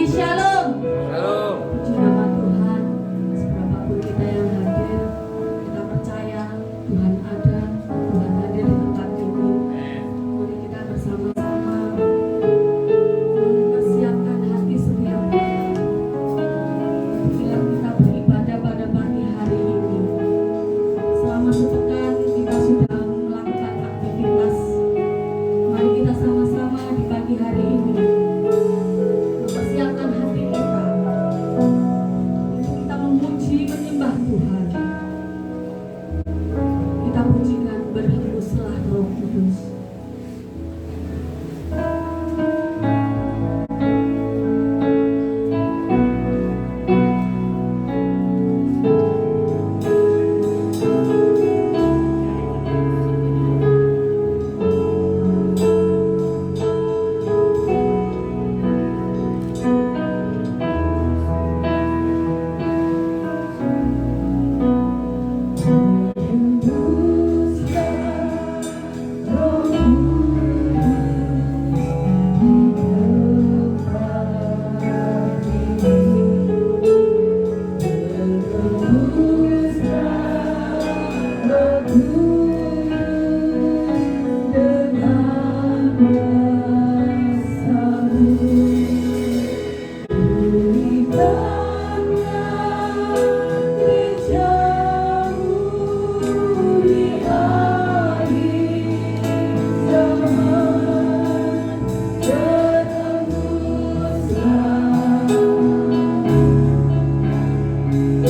lagi shalom. Shalom. Puji nama Tuhan, seberapapun kita yang hadir, kita percaya Tuhan ada, Tuhan hadir di tempat ini. Mari kita bersama-sama mempersiapkan hati setiap kita. Bila kita beribadah pada pagi hari ini, selama sepekan kita sudah melakukan aktivitas. Mari kita sama-sama di pagi hari ini mempersiapkan hati kita untuk kita memuji, menyembah Tuhan. Kita pujikan, berhembuslah Roh Kudus.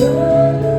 Oh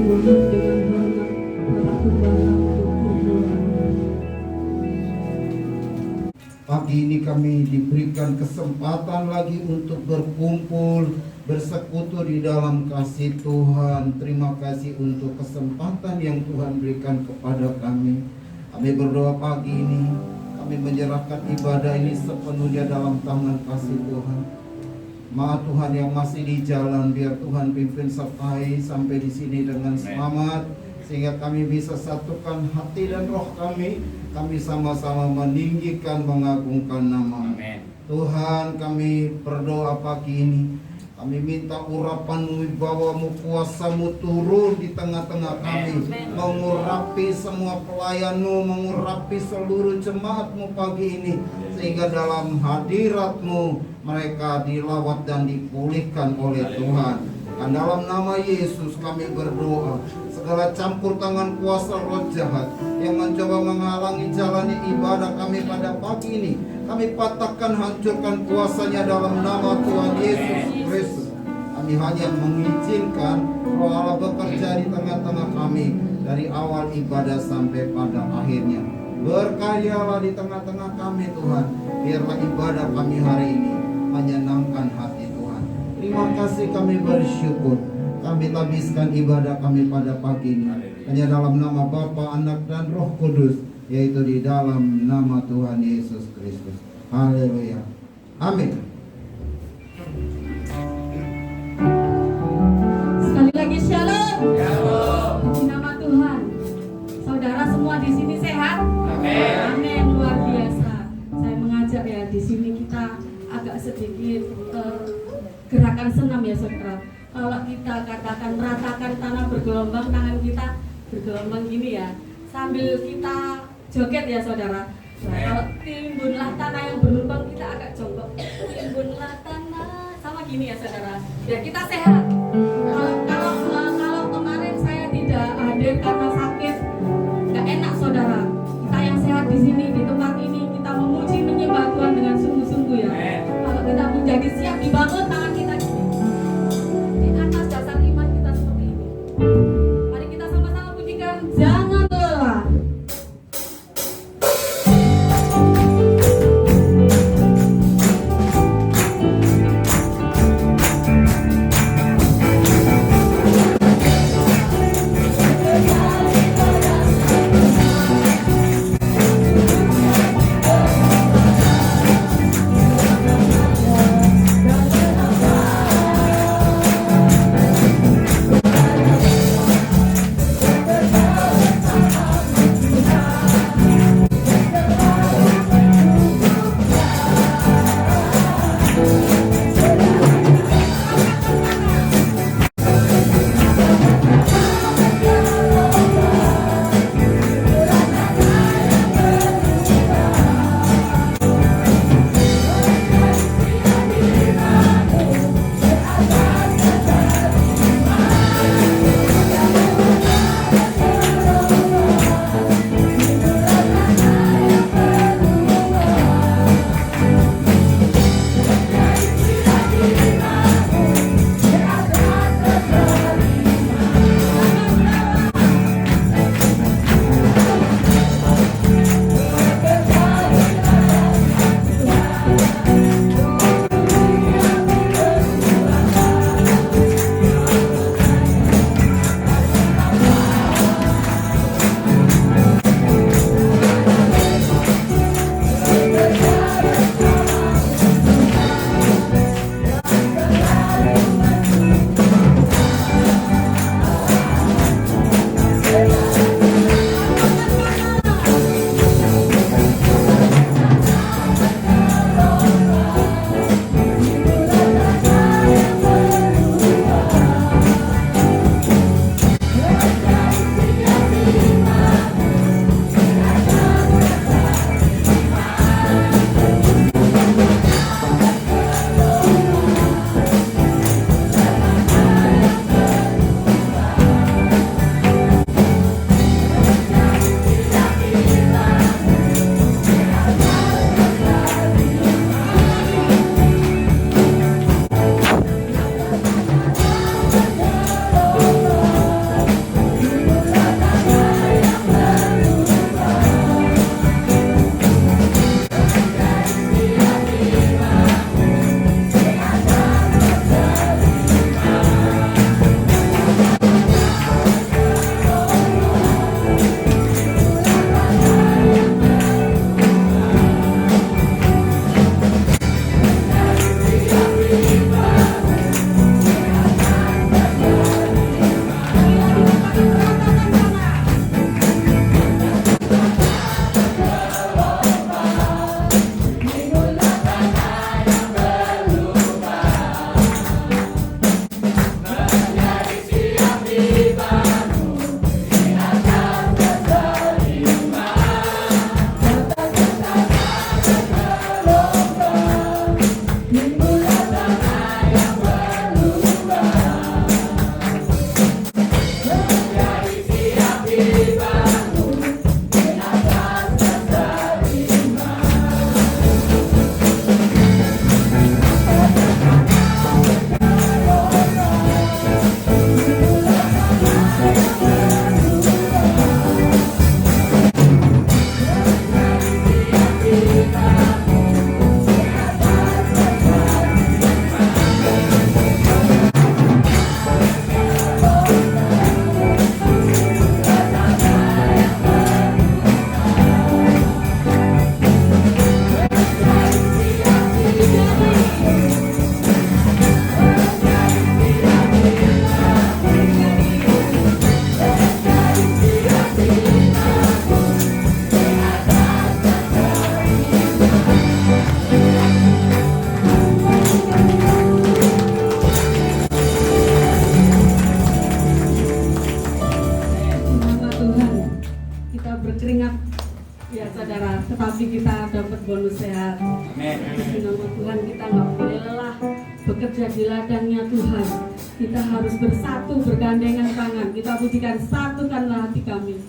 dengan hormat Bapak Gembala untuk berdoa. Pagi ini kami diberikan kesempatan lagi untuk berkumpul, bersekutu di dalam kasih Tuhan. Terima kasih untuk kesempatan yang Tuhan berikan kepada kami. Kami berdoa pagi ini, kami menyerahkan ibadah ini sepenuhnya dalam tangan kasih Tuhan. Maha Tuhan yang masih di jalan, biar Tuhan pimpin sertai sampai di sini dengan selamat, sehingga kami bisa satukan hati dan roh kami. Kami sama-sama meninggikan, mengagungkan nama Tuhan. Kami berdoa pagi ini, kami minta urapan-Mu, wibawa-Mu, kuasa-Mu turun di tengah-tengah kami, mengurapi semua pelayan-Mu, mengurapi seluruh jemaat-Mu pagi ini, sehingga dalam hadirat-Mu mereka dilawat dan dipulihkan oleh Tuhan. Dan dalam nama Yesus kami berdoa, segala campur tangan kuasa roh jahat yang mencoba menghalangi jalannya ibadah kami pada pagi ini, kami patahkan, hancurkan kuasanya dalam nama Tuhan Yesus Kristus. Kami hanya mengizinkan Roh Allah bekerja di tengah-tengah kami dari awal ibadah sampai pada akhirnya. Berkaryalah di tengah-tengah kami Tuhan, biarlah ibadah kami hari ini menyenangkan hati Tuhan. Terima kasih, kami bersyukur. Kami habiskan ibadah kami pada pagi ini hanya dalam nama Bapa, Anak, dan Roh Kudus, yaitu di dalam nama Tuhan Yesus Kristus. Haleluya. Amin. Sekali lagi shalom. Puji nama Tuhan. Saudara semua di sini sehat? Amin. Amin, luar biasa. Saya mengajak ya, di sini kita agak sedikit gerakan senam ya saudara. Kalau kita katakan ratakan tanah bergelombang, tangan kita bergelombang gini ya, sambil kita joget ya saudara. Nah, kalau timbunlah tanah yang berlubang, kita agak jongkok. Timbunlah tanah, sama gini ya saudara. Biar kita sehat. Kalau kemarin saya tidak hadir karena sakit, nggak enak saudara. Kita yang sehat di sini, di tempat ini, kita memuji menyembah Tuhan dengan sungguh-sungguh ya. Kalau kita menjadi siap dibangun tangan kita gini, di atas dasar iman kita seperti ini. Mari kita sama-sama pujikan jangan lelah. berkeringat ya saudara, tetapi kita dapat bonus sehat. Di nama Tuhan kita nggak boleh lelah bekerja di ladangnya Tuhan. Kita harus bersatu, bergandengan tangan. Kita pujikan, satukanlah hati kami.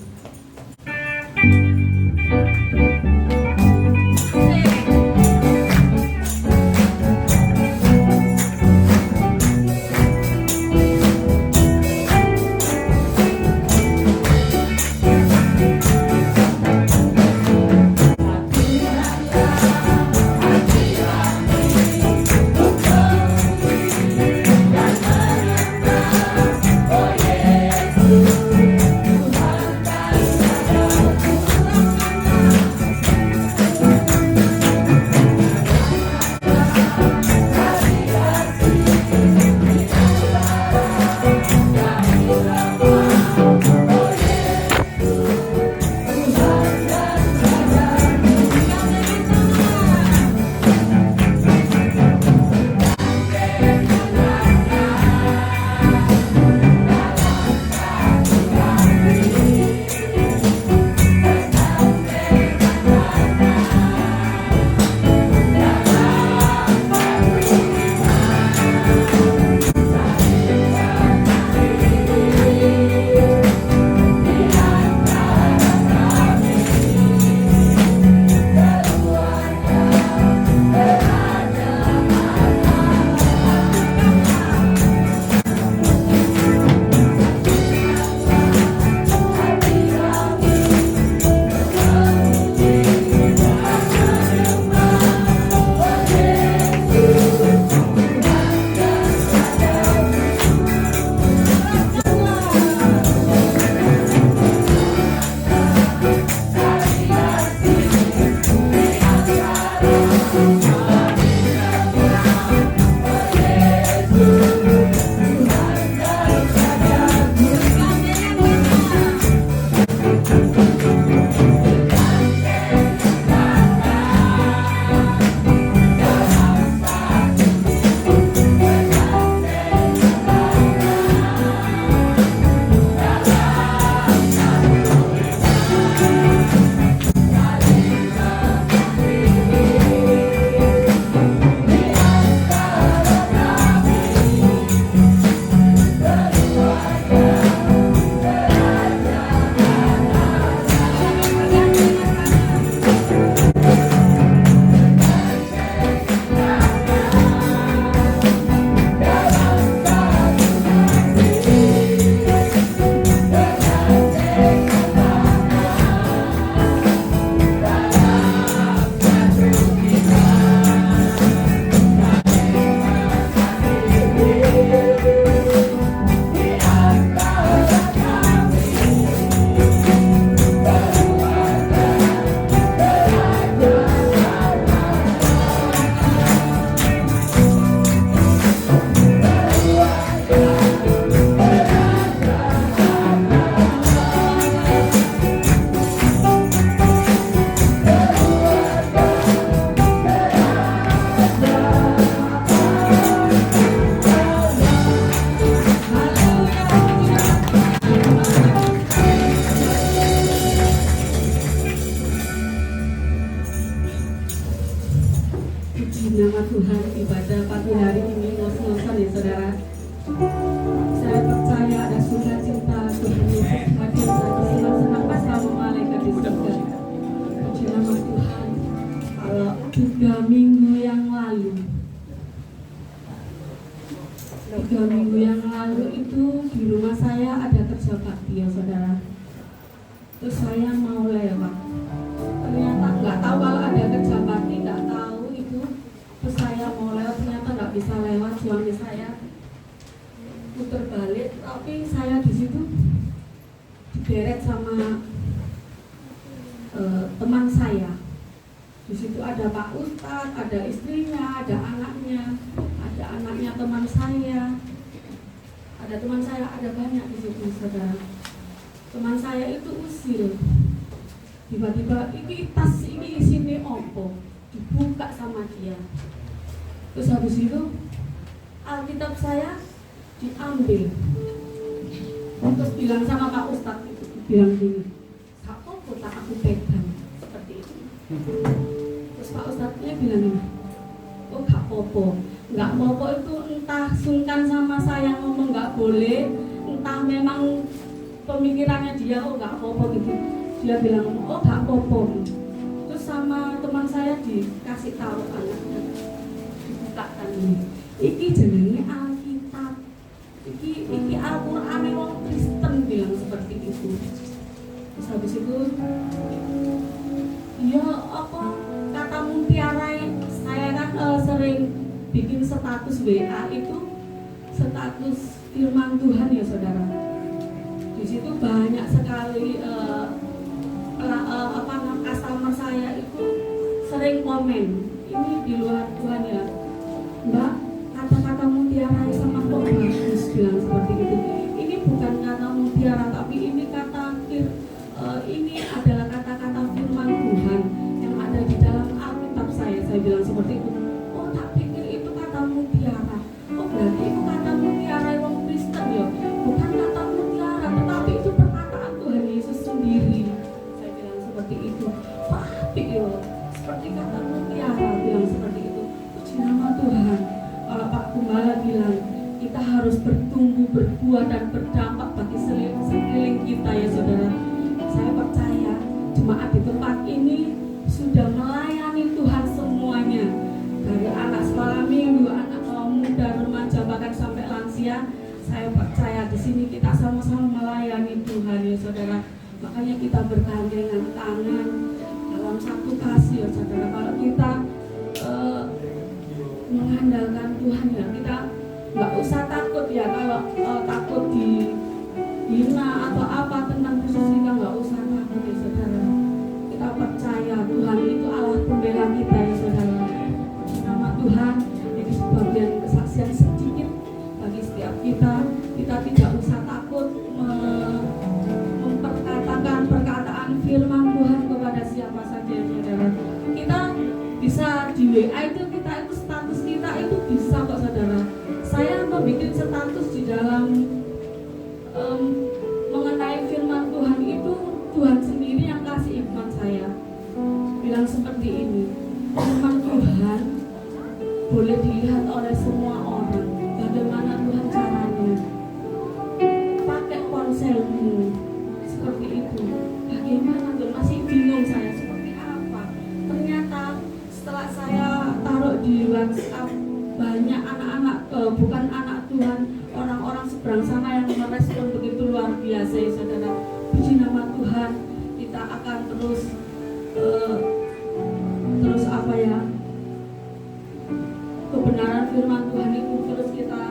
Nama Tuhan, ibadah pagi hari ini ngos-ngosan ya saudara. Saya percaya ada sukacita Tuhan Yesus hadir satu senang-senang bersama malaikat di surga. Puji nama Tuhan. Kalau 3 minggu yang lalu itu di rumah saya ada kerja bakti ya saudara. Terus saya mau lewat. Ternyata nggak tahu kalau ada kerja bakti, nggak tahu itu. Terus saya mau lewat, ternyata nggak bisa lewat. Suami saya putar balik, tapi saya di situ digeret sama teman saya. Di situ ada Pak Ustadz, ada istrinya, ada anaknya teman saya, ada banyak di situ saudara. Teman saya itu usil, tiba-tiba ini tas ini isinya opo, dibuka sama dia. Terus habis itu Alkitab saya diambil. Terus bilang sama Pak Ustadz itu, bilang gini, "Apa tak aku Terus Pak Ustadznya bilang ini, oh gak popo, nggak popo itu entah sungkan sama saya ngomong nggak boleh, entah memang pemikirannya dia oh nggak popo gitu. Dia bilang oh gak popo. Terus sama teman saya dikasih tahu anaknya, dibukakan ini, iki jenenge Alkitab, iki Al-Quran wong Kristen bilang seperti itu. Terus habis itu ya apa kata mutiara saya kan sering bikin status WA itu status firman Tuhan ya saudara. Di situ banyak sekali customer saya itu sering komen ini di luar Tuhan ya Mbak, kata-kata mutiara sama kok bagus bilang seperti itu. Ini bukan kata mutiara tapi ini ini adalah kata-kata firman Tuhan yang ada di dalam Alkitab saya bilang seperti itu. Oh tak pikir itu kata mutiara, oh berarti itu kata mutiara yang Kristen ya, bukan kata mutiara tetapi itu perkataan Tuhan Yesus sendiri. Saya bilang seperti itu. Tapi ya seperti kata mutiara bilang seperti itu. Puji nama Tuhan. Kalau Pak Gembala bilang kita harus bertumbuh, berbuah dan berdampak bagi sekeliling kita ya saudara. Saya percaya jemaat di tempat ini sudah melayani Tuhan semuanya, dari anak sekolah minggu, anak muda, remaja, bahkan sampai lansia. Saya percaya di sini kita sama-sama melayani Tuhan ya saudara. Makanya kita bergandengan tangan dalam satu kasih ya saudara. Kalau kita mengandalkan Tuhan ya, kita nggak usah takut ya. Kalau takut dihina atau apa tentang Kristus, kita nggak usah takut ya saudara. Kita percaya Tuhan itu Allah pembela kita ya saudara. Nama Tuhan ini sebagian kesaksian sedikit bagi setiap kita. Kita tidak usah takut memperkatakan perkataan firman Tuhan kepada siapa saja ya saudara. Kita bisa di WA itu status kita itu bisa kok saudara. Saya membuat status di dalam mengenai firman Tuhan itu Tuhan sendiri yang kasih iman saya. Bilang seperti ini, firman Tuhan boleh dilihat oleh semua orang. Bagaimana Tuhan caranya? Pakai ponselmu seperti itu. Bagaimana tuh? Masih bingung saya seperti apa. Ternyata setelah saya taruh di WhatsApp, banyak anak-anak bukan anak Tuhan, orang-orang seberang sana yang merespon begitu luar biasa ya saudara. Puji nama Tuhan. Kita akan terus apa ya, kebenaran firman Tuhan itu terus kita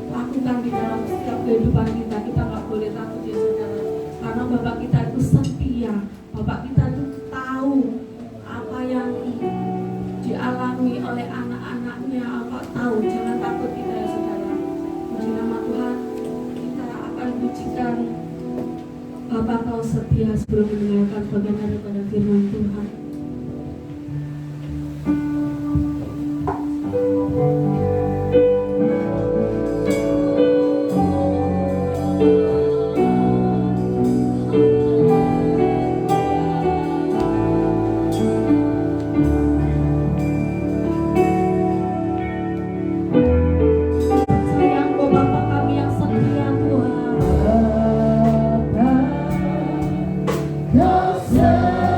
lakukan di dalam setiap kehidupan kita. Kita nggak boleh takut ya saudara, karena Bapak kita itu setia. Bapak kita itu tahu apa yang dialami oleh anak-anaknya, apa tahu. Jangan takut kita ya saudara. Puji nama Tuhan. Kita akan pujikan Bapa Kau Setia sebelum mendengarkan bagian daripada firman Tuhan. Segala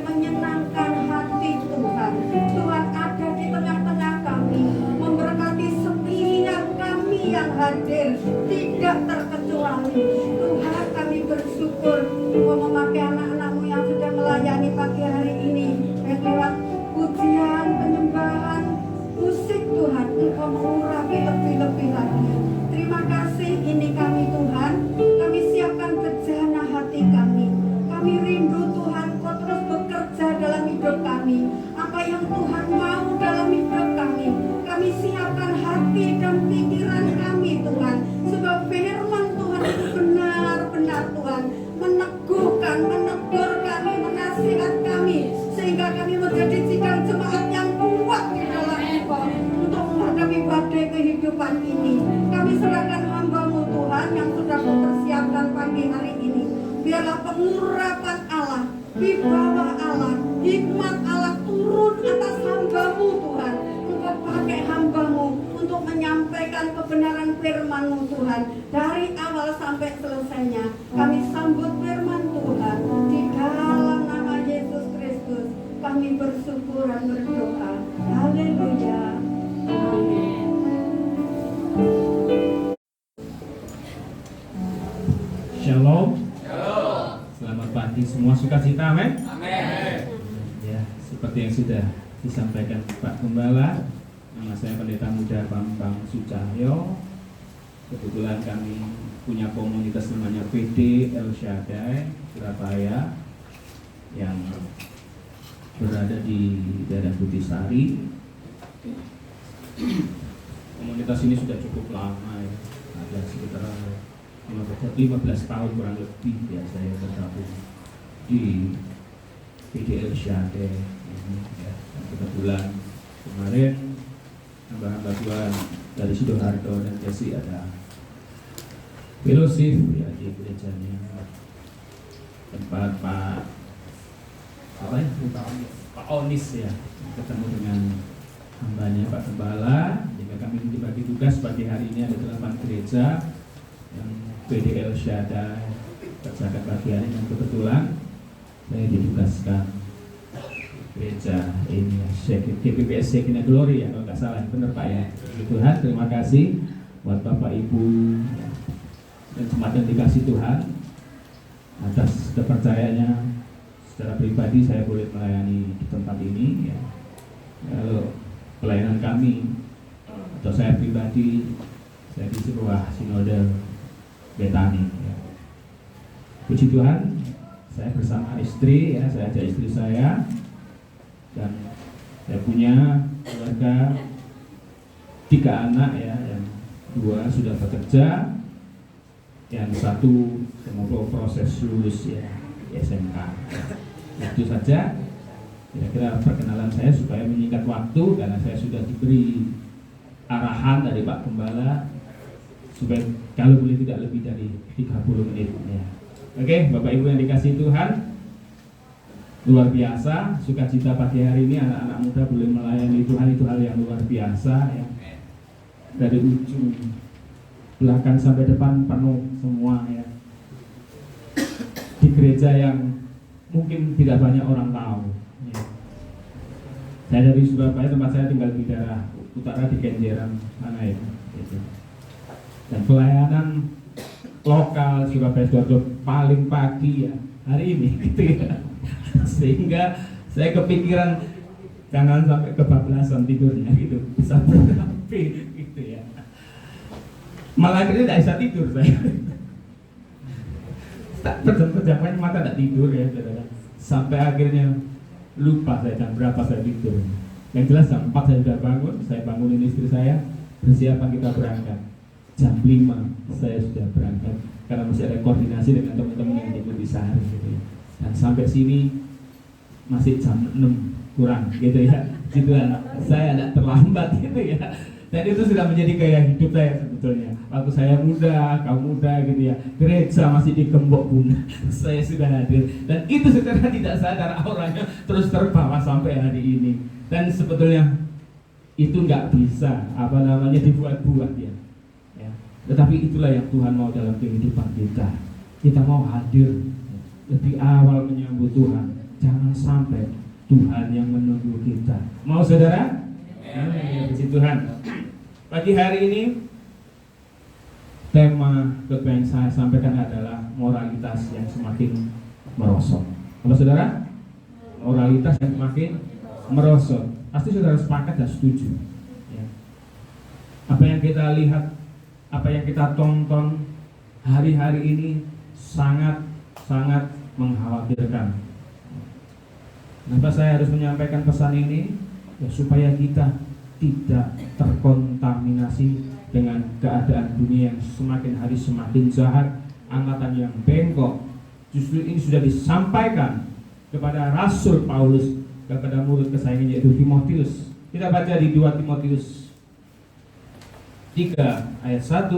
menyenangkan hati Tuhan. Tuhan ada di tengah-tengah kami, memberkati setiap kami yang hadir, tidak terkecuali. Tuhan, kami bersyukur Engkau memakai anak-anak-Mu yang sudah melayani pagi hari ini, baik lewat pujian, penyembahan, musik. Tuhan, Engkau mengurapi lebih-lebih lagi. Terima kasih, ini kami Tuhan, kami siapkan bejana hati kami. Kami rindu Tuhan, Kau terus bekerja dalam hidup kami. Apa yang Tuhan mau dalam hidup kami, kami siapkan hati dan pikiran kami Tuhan. Sebab firman Tuhan itu benar-benar Tuhan meneguhkan, menegur kami, menasihat kami, sehingga kami menjadi cikal jemaat yang kuat di dalam Engkau untuk menghadapi badai kehidupan ini. Kami serahkan hamba-Mu Tuhan yang sudah Kau persiapkan pagi hari ini. Biarlah pengurapan Allah, wibawa Allah, hikmat Allah turun atas hamba-Mu Tuhan. Engkau pakai hamba-Mu untuk menyampaikan kebenaran firman-Mu Tuhan. Dari awal sampai selesainya, kami sambut firman Tuhan. Di dalam nama Yesus Kristus, kami bersyukur dan berdoa. Haleluya. Amin. Shalom. Selamat pagi semua, sukacita, amin. Ya, seperti yang sudah disampaikan Pak Gembala, nama saya Pendeta Muda Bambang Sucahyo. Kebetulan kami punya komunitas namanya PD El Shaddai Surabaya yang berada di daerah Butisari. Komunitas ini sudah cukup lama ya, ada sekitar 15 tahun kurang lebih ya saya bergabung di PD El Shaddai ini ya. Dan kebetulan kemarin hamba-hamba Tuhan dari Sidoarjo dan Jesi ada fellowship ya di gerejanya, tempat Pak Onis ya ketemu dengan hambanya Pak Gembala. Jika kami dibagi tugas pagi hari ini ada 8 gereja yang PD El Shaddai kerjakan pagi hari, dan kebetulan saya ditugaskan gereja ini GPPS Sekina Glory ya, kalau nggak salah, benar Pak ya. Tuhan, terima kasih buat Bapak Ibu dan jemaat yang dikasih Tuhan atas kepercayaannya. Secara pribadi saya boleh melayani di tempat ini ya. Kalau pelayanan kami atau saya pribadi, saya di sebuah sinode Betani ya. Puji Tuhan, saya bersama istri ya, saya ajak istri saya, dan saya punya keluarga 3 anak ya, yang 2 sudah bekerja, yang 1 mau proses lulus ya di SMK. Itu saja kira-kira perkenalan saya supaya menyingkat waktu, karena saya sudah diberi arahan dari Pak Gembala supaya kalau boleh tidak lebih dari 30 menit ya. Oke, Bapak Ibu yang dikasih Tuhan, luar biasa sukacita pagi hari ini anak-anak muda boleh melayani Tuhan, itu hal yang luar biasa ya. Dari ujung belakang sampai depan penuh semua ya. Di gereja yang mungkin tidak banyak orang tahu ya. Saya dari Surabaya, tempat saya tinggal di daerah utara di Kenjeran mana itu gitu. Dan pelayanan lokal Surabaya Sidoarjo paling pagi ya hari ini gitu ya. Sehingga saya kepikiran jangan sampai kebablasan tidurnya gitu, bisa berapi gitu ya. Malah akhirnya tidak bisa tidur saya. Tak terjam-terjamkan mata tidak tidur ya saudara. Sampai akhirnya lupa saya jam berapa saya tidur. Yang jelas jam 4 saya sudah bangun, saya bangunin istri saya, persiapan kita berangkat. Jam 5 saya sudah berangkat karena masih ada koordinasi dengan teman-teman yang di Butisari gitu ya. Dan sampai sini masih jam 6 kurang gitu ya. Gitu saya tidak terlambat gitu ya. Dan itu sudah menjadi gaya hidup saya sebetulnya. Waktu saya muda, kaum muda gitu ya, gereja masih digembok pun saya sudah hadir. Dan itu secara tidak sadar auranya terus terbawa sampai hari ini. Dan sebetulnya itu nggak bisa dibuat-buat ya. Tetapi itulah yang Tuhan mau dalam kehidupan kita. Kita mau hadir lebih awal menyambut Tuhan, jangan sampai Tuhan yang menunggu kita. Mau saudara? Ya, puji Tuhan. Pagi hari ini tema khotbah yang saya sampaikan adalah moralitas yang semakin merosot. Apa saudara? Moralitas yang semakin merosot. Pasti saudara sepakat dan setuju. Ya. Apa yang kita lihat, apa yang kita tonton hari-hari ini sangat mengkhawatirkan. Kenapa saya harus menyampaikan pesan ini? Ya, supaya kita tidak terkontaminasi dengan keadaan dunia yang semakin hari semakin jahat, angkatan yang bengkok. Justru ini sudah disampaikan kepada Rasul Paulus kepada murid kesayangannya yaitu Timotius. Kita baca di 2 Timotius 3 ayat 1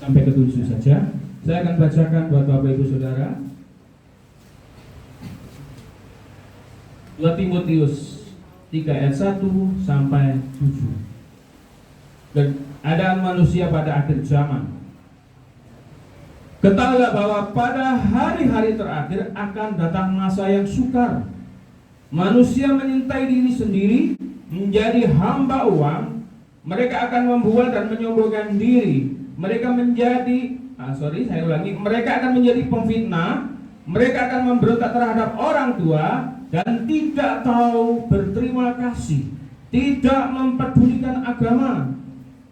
sampai ke 7 saja. Saya akan bacakan buat Bapak Ibu Saudara. 2 Timotius 3 ayat 1 sampai 7. Dan ada manusia pada akhir zaman. Ketahuilah bahwa pada hari-hari terakhir akan datang masa yang sukar. Manusia menyintai diri sendiri, menjadi hamba uang. Mereka akan membual dan menyombongkan diri. Mereka akan menjadi pemfitnah. Mereka akan memberontak terhadap orang tua dan tidak tahu berterima kasih, tidak mempedulikan agama,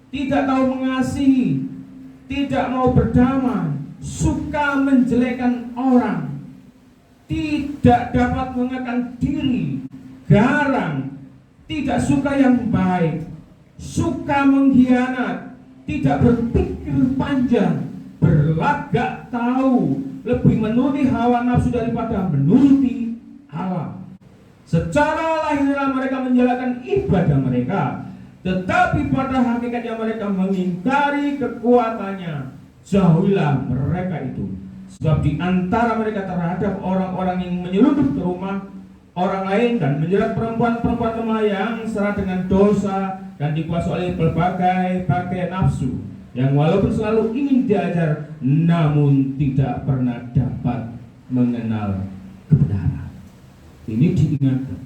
tidak tahu mengasihi, tidak mau berdamai, suka menjelekkan orang, tidak dapat mengenakan diri, garang, tidak suka yang baik, suka mengkhianat, tidak berpikir panjang, berlagak tahu, lebih menuruti hawa nafsu daripada menuruti Allah. Secara lahiriah mereka menjalankan ibadah mereka, tetapi pada hakikatnya mereka mengingkari kekuatannya. Jauhilah mereka itu, sebab di antara mereka terhadap orang-orang yang menyelundup ke rumah orang lain dan menjerat perempuan-perempuan lemah yang syarat dengan dosa dan dikuasai oleh berbagai nafsu, yang walaupun selalu ingin diajar namun tidak pernah dapat mengenal kebenaran. Ini diingatkan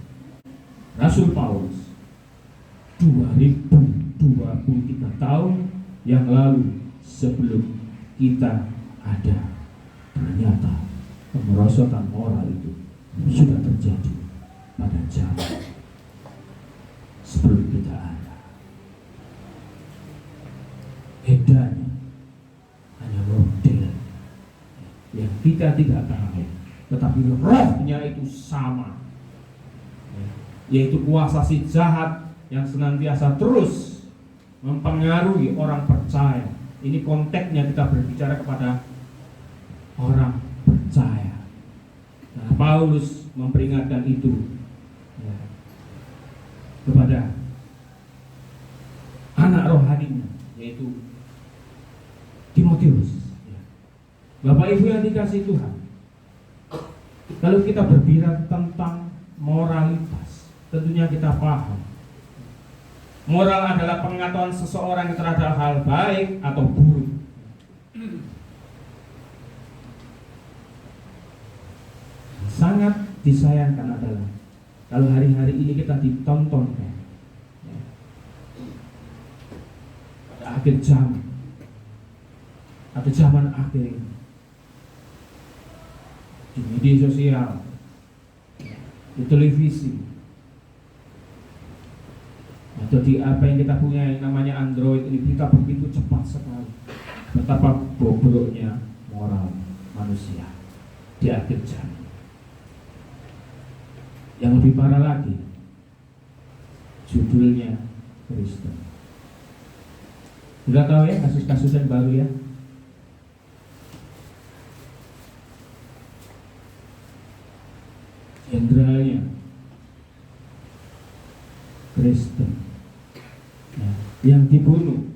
Rasul Paulus 2023 tahun yang lalu sebelum kita ada. Ternyata kemerosotan moral itu sudah terjadi pada zaman sebelum kita ada. Bedanya hanya model yang kita tidak tahu, tetapi rohnya itu sama, yaitu kuasa si jahat yang senantiasa terus mempengaruhi orang percaya. Ini konteksnya kita berbicara kepada orang percaya. Nah, Paulus memperingatkan itu kepada anak rohaninya, yaitu Timotius. Bapak Ibu yang dikasihi Tuhan, kalau kita berbicara tentang moralitas, tentunya kita paham moral adalah pengetahuan seseorang terhadap hal baik atau buruk. Sangat disayangkan adalah kalau hari-hari ini kita ditontonkan pada akhir zaman atau zaman akhir ini di media sosial, di televisi, atau di apa yang kita punya yang namanya Android ini, kita begitu cepat sekali betapa bobroknya moral manusia di akhir zaman. Yang lebih parah lagi, judulnya Kristen. Sudah tahu ya kasus-kasus yang baru ya? Jenderalnya Kristen, ya, yang dibunuh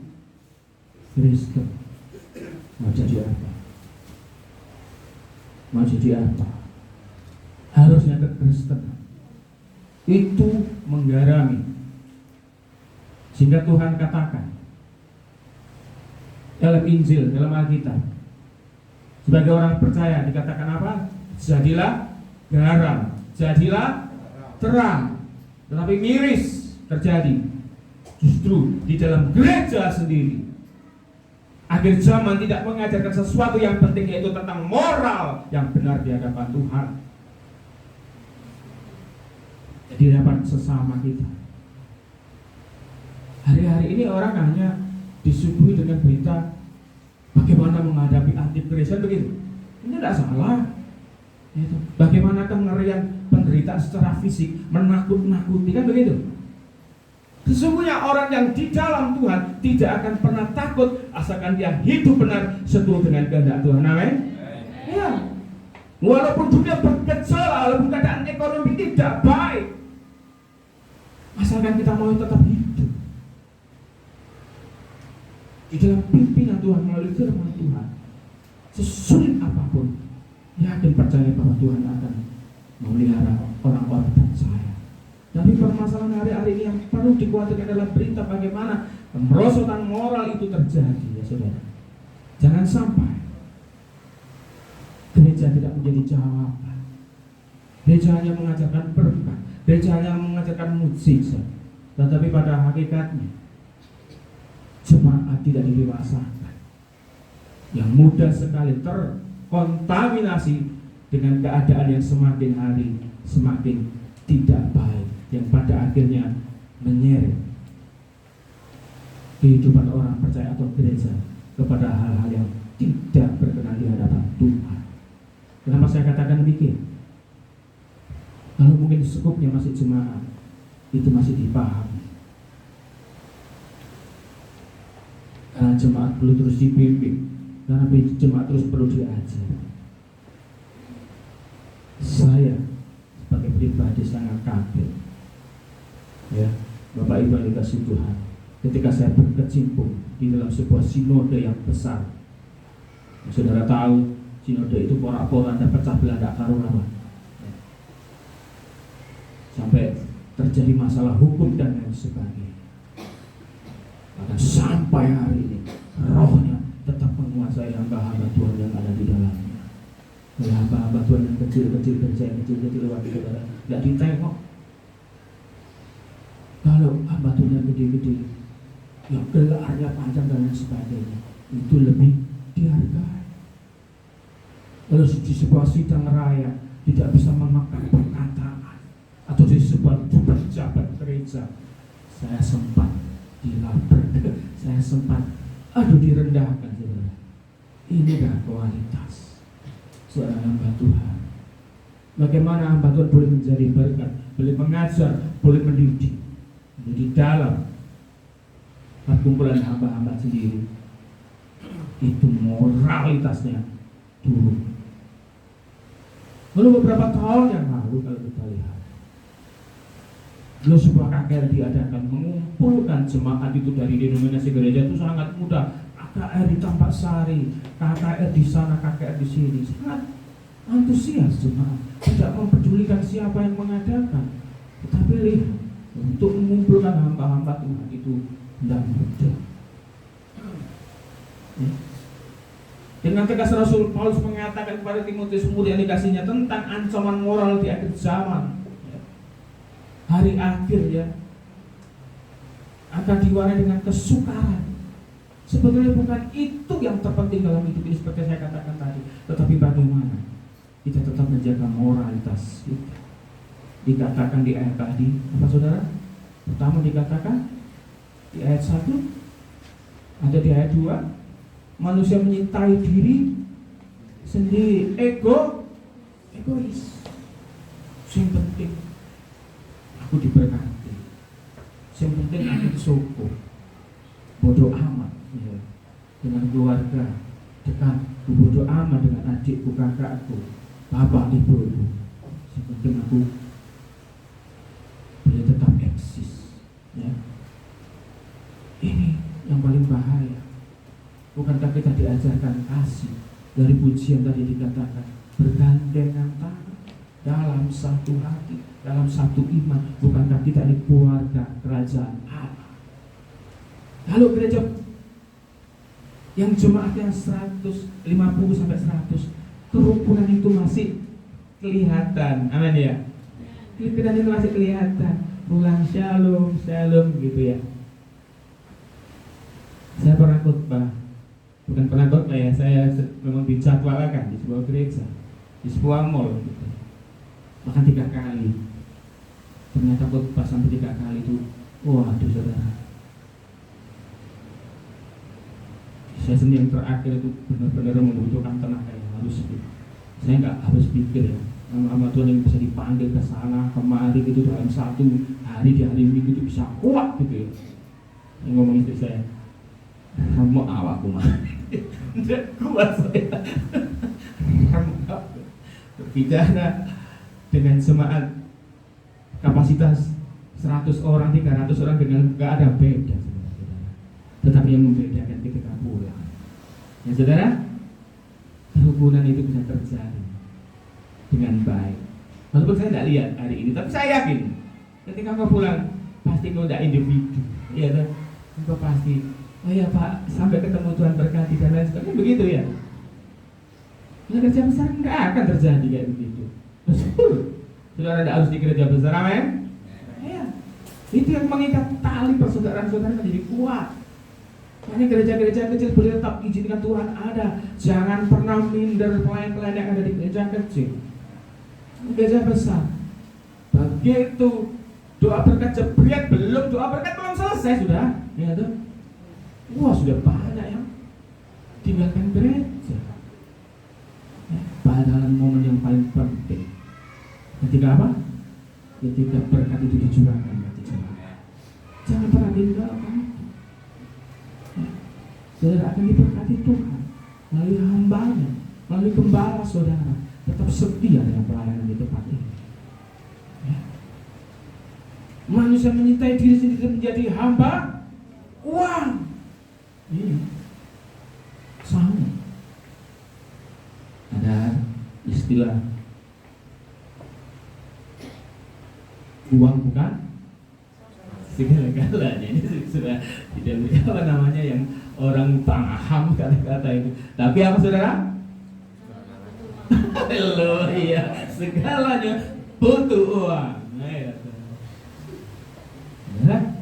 Kristen. Mau jadi apa? Mau jadi apa? Harusnya kekristenan itu menggarami, sehingga Tuhan katakan dalam Injil, dalam Alkitab, Sebagai orang percaya dikatakan apa? Jadilah garam, jadilah terang. Tetapi miris terjadi justru di dalam gereja sendiri. Akhir zaman tidak mengajarkan sesuatu yang penting, yaitu tentang moral yang benar di hadapan Tuhan, di hadapan sesama kita. Hari-hari ini orang hanya disuguhi dengan berita bagaimana menghadapi anti-Kristen begitu. Ini tidak salah. Bagaimana kengerian penderitaan secara fisik, menakut-nakuti, kan begitu. Sesungguhnya orang yang di dalam Tuhan tidak akan pernah takut asalkan dia hidup benar seturut dengan kehendak Tuhan. Amin. Ya. Walaupun dunia bergejolak, walaupun keadaan ekonomi tidak baik, asalkan kita mau tetap hidup di dalam pimpinan Tuhan melalui firman Tuhan, sesulit apapun, yakin percaya bahwa Tuhan akan memelihara orang-orang percaya. Tapi permasalahan hari-hari ini yang perlu dikhawatirkan adalah berita bagaimana kemerosotan moral itu terjadi, ya saudara. Jangan sampai gereja tidak menjadi jawaban. Gereja hanya mengajarkan berkat, gereja hanya mengajarkan mukjizat, tetapi pada hakikatnya jemaat tidak didewasakan, yang mudah sekali terkontaminasi dengan keadaan yang semakin hari semakin tidak baik, yang pada akhirnya menyeret kehidupan orang percaya atau gereja kepada hal-hal yang tidak berkenan di hadapan Tuhan. Kenapa saya katakan demikian? Kalau mungkin sekupnya masih jemaat, itu masih dipahami. Karena jemaat perlu terus dibimbing, karena jemaat terus perlu diajar. Saya sebagai pribadi sangat kaget, ya, Bapak Ibu yang dikasihi Tuhan, ketika saya berkecimpung di dalam sebuah sinode yang besar. Saudara tahu, sinode itu porak-poranda pecah belah tak karuan, sampai terjadi masalah hukum dan lain sebagainya. Bahkan sampai hari ini rohnya tetap menguasai hamba-hamba Tuhan yang ada di dalamnya. Hamba-hamba Tuhan yang kecil-kecil, kecil-kecil waktu saudara tidak ditengok. Kalau hamba Tuhan yang gede-gede, yang gelarnya panjang dan lain sebagainya, itu lebih dihargai. Kalau di sebuah sidang raya tidak bisa memakan perkataan, atau di sebuah pejabat gereja, saya sempat dilabrak, saya sempat direndahkan, saudara. Ini dah kualitas seorang hamba Tuhan. Bagaimana hamba Tuhan boleh menjadi berkat, boleh mengajar, boleh mendidik di dalam perkumpulan hamba-hamba sendiri, itu moralitasnya turun. Lalu beberapa tahun yang lalu kalau kita lihat, lalu sebuah KKR diadakan mengumpulkan jemaat itu dari denominasi gereja itu sangat mudah. KKR di Tampak Sari, KKR di sana, KKR di sini, sangat antusias jemaat, tidak mempedulikan siapa yang mengadakan, tetapi lihat, untuk mengumpulkan hamba-hamba Tuhan itu tidak mudah. Dengan tegas Rasul Paulus mengatakan kepada Timotius murid yang dikasihnya tentang ancaman moral di akhir zaman, hari akhir, ya, akan diwarnai dengan kesukaran. Sebetulnya bukan itu yang terpenting dalam hidup ini seperti saya katakan tadi, tetapi bagaimana kita tetap menjaga moralitas kita. Dikatakan di ayat tadi, apa saudara? Pertama dikatakan di ayat 1, ada di ayat 2, manusia menyintai diri sendiri, egois. Yang penting aku diberkati, yang penting aku syukur, bodoh amat, ya, dengan keluarga dekatku, bodoh amat dengan adikku, kakakku, bapak, ibuku. Yang penting aku boleh tetap eksis, ya. Ini yang paling bahaya. Bukankah kita diajarkan kasih? Dari pujian tadi dikatakan bergandengan tangan dalam satu hati, dalam satu iman. Bukankah kita ini keluarga kerajaan Allah? Lalu gereja yang jemaatnya 150 sampai 100, kerukunan itu masih kelihatan. Amin ya. Kerukunan itu masih kelihatan. Pulang shalom, shalom gitu ya. Saya pernah khotbah, bukan pernah khotbah ya, saya memang dijadwalkan di sebuah gereja, di sebuah mall gitu. Bahkan 3 kali. Ternyata khotbah sampai 3 kali itu, waduh saudara. Saya sendiri yang terakhir itu benar-benar membutuhkan tenaga yang harus. Saya nggak harus pikir ya. Nama Tuhan yang bisa dipanggil ke sana kemari gitu dalam 1 hari di hari Minggu itu bisa kuat gitu ya. Yang ngomong istri saya, kamu awakku mah, tidak kuat saya. Kamu berbicara dengan jemaat kapasitas 100 orang, 300 orang dengan nggak ada beda saudara. Tetapi yang membedakan ketika pulang, ya saudara, kerukunan itu bisa terjadi dengan baik. Walaupun saya tidak lihat hari ini, tapi saya yakin ketika kau pulang pasti kau tidak individu, ya kan? Kau pasti, oh ya Pak, sampai ketemu Tuhan berkati dan lain sebagainya, begitu ya. Nah, kerja besar nggak akan terjadi kayak begitu. Betul. Saudara tidak harus di gereja besar, amin? Ya. Itu yang mengikat tali persaudaraan saudara menjadi kuat. Makanya gereja-gereja kecil boleh tetap izinkan Tuhan ada. Jangan pernah minder pelayan-pelayan yang ada di gereja kecil. Gereja besar. Begitu doa berkat jebriat belum, doa berkat belum selesai sudah. Ya tuh. Wah, sudah banyak yang tinggalkan gereja. Ya, padahal momen yang paling penting. Ketika apa? Ketika berkat itu dicurahkan bagi jemaat. Jangan pernah tinggalkan. Ya. Saudara akan diberkati Tuhan melalui hambanya, melalui gembala saudara. Tetap setia dengan pelayanan di tempat ini. Ya. Manusia menyintai diri sendiri menjadi hamba uang. Ini sama. Ada istilah uang bukan segala-galanya. Ini sudah tidak apa namanya yang orang paham kata-kata itu. Tapi apa saudara? Halo, iya, segalanya butuh uang. Nah,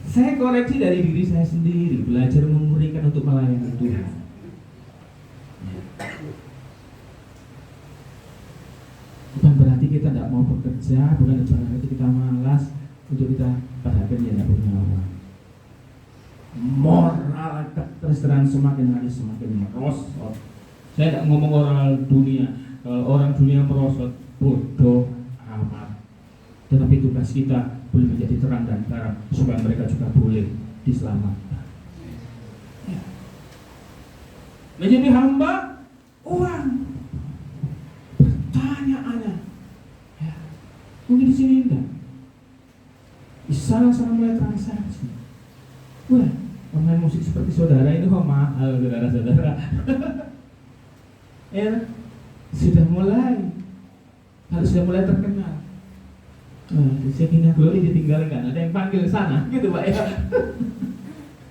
saya koreksi dari diri saya sendiri, belajar memurnikan untuk melayani Tuhan. Bukan berarti kita tidak mau bekerja, bukan berarti kita malas untuk kita perhatikan dia tidak punya uang. Moral ketersediaan semakin hari semakin merosot. Saya tidak ngomong orang dunia. Kalau orang dunia merosot, bodoh amat. Tetapi tugas kita boleh menjadi terang dan terang supaya mereka juga boleh diselamatkan. Ya. Menjadi hamba uang. Pertanyaannya, ya, mungkin di sini enggak. Di sana mulai transaksi. Wah, pemain musik seperti saudara ini kok mahal, saudara-saudara. Ya, sudah mulai, harus sudah mulai terkenal. Sekina Glory ditinggalkan, ada yang panggil sana, gitu Pak ya.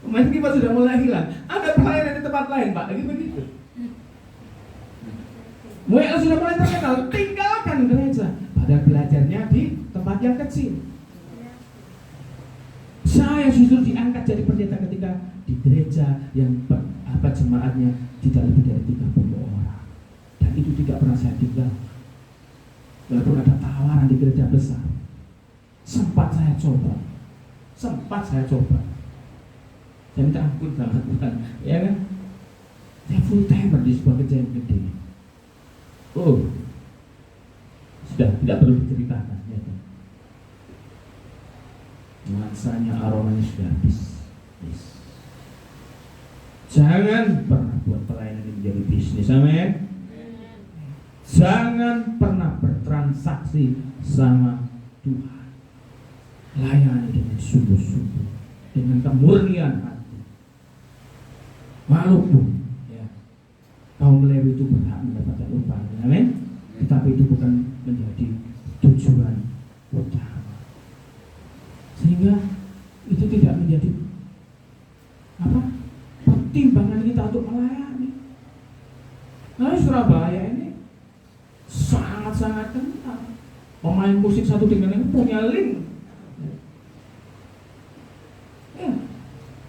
Pemain kita sudah mulai hilang. Ada pelayanan di tempat lain Pak, begitu. WL sudah mulai terkenal, tinggalkan gereja. Padahal belajarnya di tempat yang kecil. Saya justru diangkat jadi pendeta ketika di gereja yang jemaatnya tidak lebih dari 30 orang. Dan itu tidak pernah saya tinggal. Walaupun ada tawaran di gereja besar, sempat saya coba. Saya minta ampun sama Tuhan, ya kan? Saya full timer di sebuah gereja yang gede. Oh, sudah tidak perlu diceritakan, ya kan? Nuansanya, aromanya sudah habis. Jangan pernah buat pelayanan ini menjadi bisnis, amin. Jangan pernah bertransaksi sama Tuhan. Layani dengan sungguh-sungguh, dengan kemurnian hati. Walaupun ya, kaum Lewi itu berhak mendapatkan upah, amin. Tetapi itu bukan menjadi tujuan utama. Sehingga itu tidak menjadi pertimbangan sangat kental. Pemain musik satu dengan yang punya link. Ya.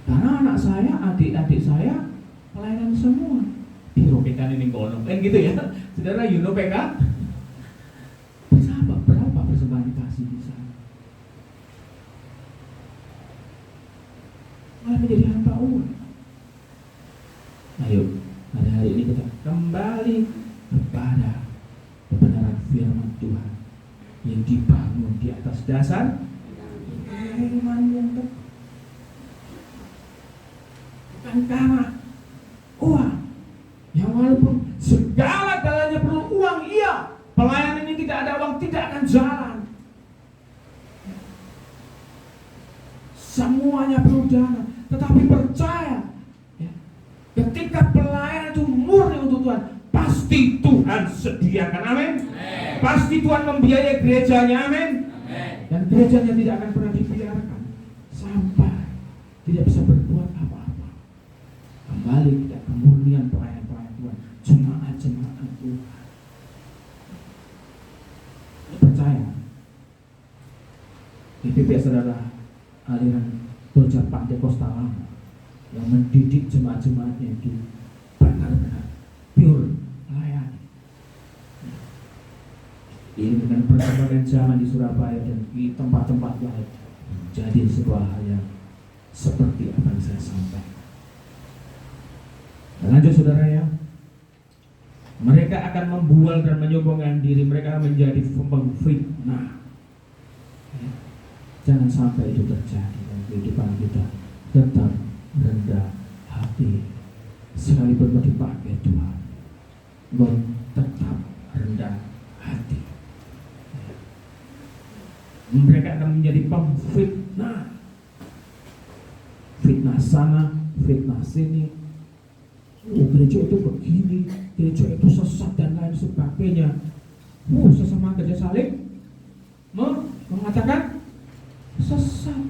Karena anak saya, adik-adik saya pelayanan semua. Biro PK ini kono, kan gitu ya. Saudara, you know PK? Berapa persembahan dikasih di sana? Malah menjadi hamba uang. Ayo, pada hari ini kita kembali kepada kebenaran firman Tuhan yang dibangun di atas dasar iman yang tepat. Bukan karena uang. Yang walaupun segala-galanya perlu uang, iya. Pelayanan ini tidak ada uang, tidak akan jalan. Semuanya perlu dana. Tetapi percaya, ya, ketika pelayanan itu murni untuk Tuhan, pasti Tuhan sediakan, amin. Pasti Tuhan membiayai gerejanya, amin. Dan gerejanya tidak akan pernah dibiarkan sampai tidak bisa berbuat apa-apa. Kembali kita kemurnian pelayan-pelayan Tuhan, jemaat-jemaat Tuhan. Percaya, PPP adalah aliran Gereja Pantekosta Lama yang mendidik jemaat-jemaatnya itu benar-benar pure melayani. Ini dengan perkembangan zaman di Surabaya dan di tempat-tempat lain menjadi sebuah hal yang seperti apa yang saya sampaikan. Dan lanjut saudara ya, mereka akan membual dan menyombongkan diri, mereka menjadi pemfitnah. Jangan sampai itu terjadi dalam kehidupan kita. Tetap rendah hati, sekalipun mau dipakai Tuhan, tetap rendah hati. Mereka akan menjadi pemfitnah, fitnah sana, fitnah sini. Gereja itu begini, gereja itu sesat dan lain sebagainya. Sesama gereja saling mengatakan sesat.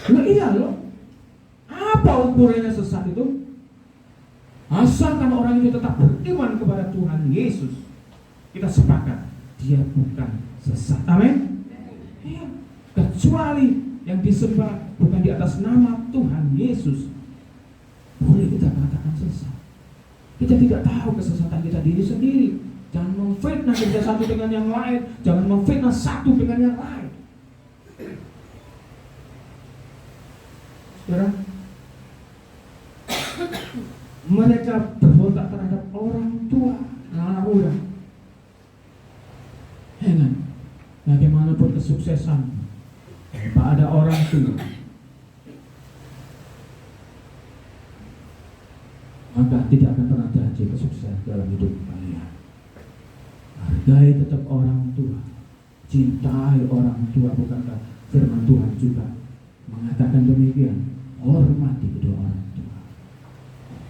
Loh iya loh. Apa ukurannya sesat itu? Asalkan orang itu tetap beriman kepada Tuhan Yesus, kita sepakat dia bukan sesat. Amin. Iya. Kecuali yang disembah bukan di atas nama Tuhan Yesus, boleh kita katakan sesat. Kita tidak tahu kesesatan kita diri sendiri. Jangan memfitnah gereja satu dengan yang lain. Jangan memfitnah satu dengan yang lain. Saudara, mereka berontak terhadap orang tua, anak muda. Jangan, bagaimanapun kesuksesan, tanpa ada orang tua, maka tidak akan pernah terjadi kesuksesan dalam hidup kalian. Hargai tetap orang tua, cintai orang tua. Bukankah firman Tuhan juga mengatakan demikian? Hormati kedua orang tua.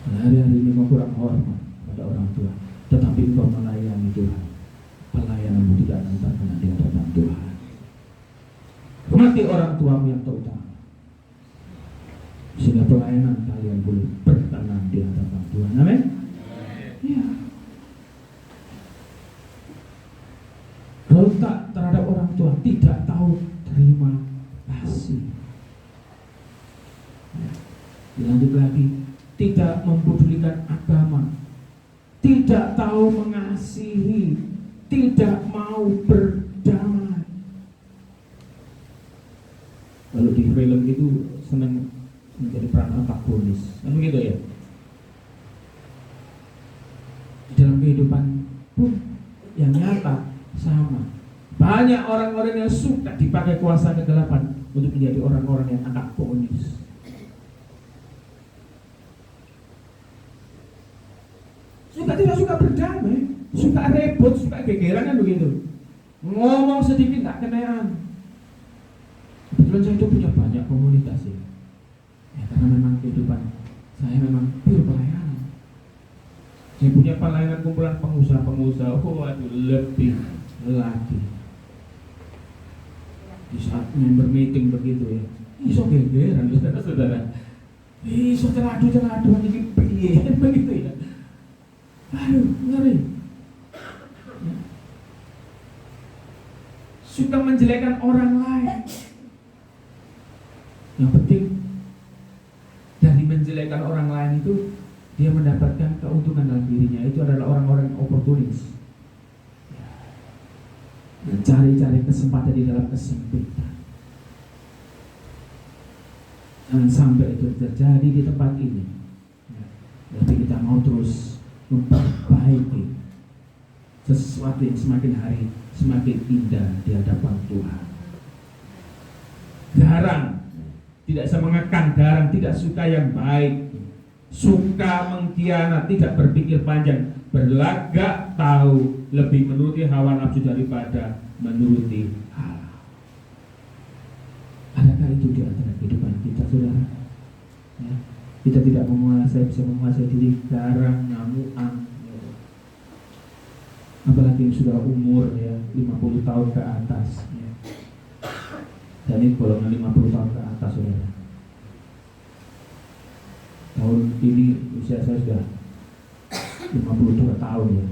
Hari-hari ini mau kurang hormat pada orang tua, tetapi engkau melayani Tuhan, pelayananmu tidak akan terkena di hadapan Tuhan. Hormati orang tuamu yang terutama, sehingga pelayanan kalian boleh berkenan di hadapan Tuhan. Amin. Ya. Berontak terhadap orang tua, tidak tahu terima kasih. Dilanjut lagi, tidak mempedulikan agama, tidak tahu mengasihi, tidak mau berdamai. Kalau di film itu senang menjadi peran antagonis, kan begitu ya? Di dalam kehidupan pun yang nyata sama. Banyak orang-orang yang suka dipakai kuasa kegelapan untuk menjadi orang-orang yang antagonis. Tidak suka berdamai, suka rebut, suka gegeran, kan begitu. Ngomong sedikit tak kenaan. Kebetulan saya itu punya banyak komunitas ya. Karena memang kehidupan saya memang pure pelayanan. Saya punya pelayanan kumpulan pengusaha-pengusaha. Waduh, lebih lagi. Di saat member meeting begitu ya, iso gegeran saudara-saudara. Iso celadu-celadu ini piye begitu ya. Aduh, ngeri. suka menjelekkan orang lain. Yang penting dari menjelekkan orang lain itu dia mendapatkan keuntungan dalam dirinya. Itu adalah orang-orang yang oportunis, mencari-cari kesempatan di dalam kesempitan. Jangan sampai itu terjadi di tempat ini. Tapi kita mau terus memperbaiki sesuatu yang semakin hari semakin indah di hadapan Tuhan. Garang tidak bisa mengekang, garang tidak suka yang baik, suka mengkhianat, tidak berpikir panjang, berlagak tahu, lebih menuruti hawa nafsu daripada menuruti Allah. Adakah itu di antara kehidupan kita, saudara? Ya. Kita tidak bisa menguasai diri, garang, ngamuan, apalagi yang sudah umur ya 50 tahun ke atas ya. Dan ini golongan 50 tahun ke atas, saudara. Tahun ini usia saya sudah 52 tahun ya.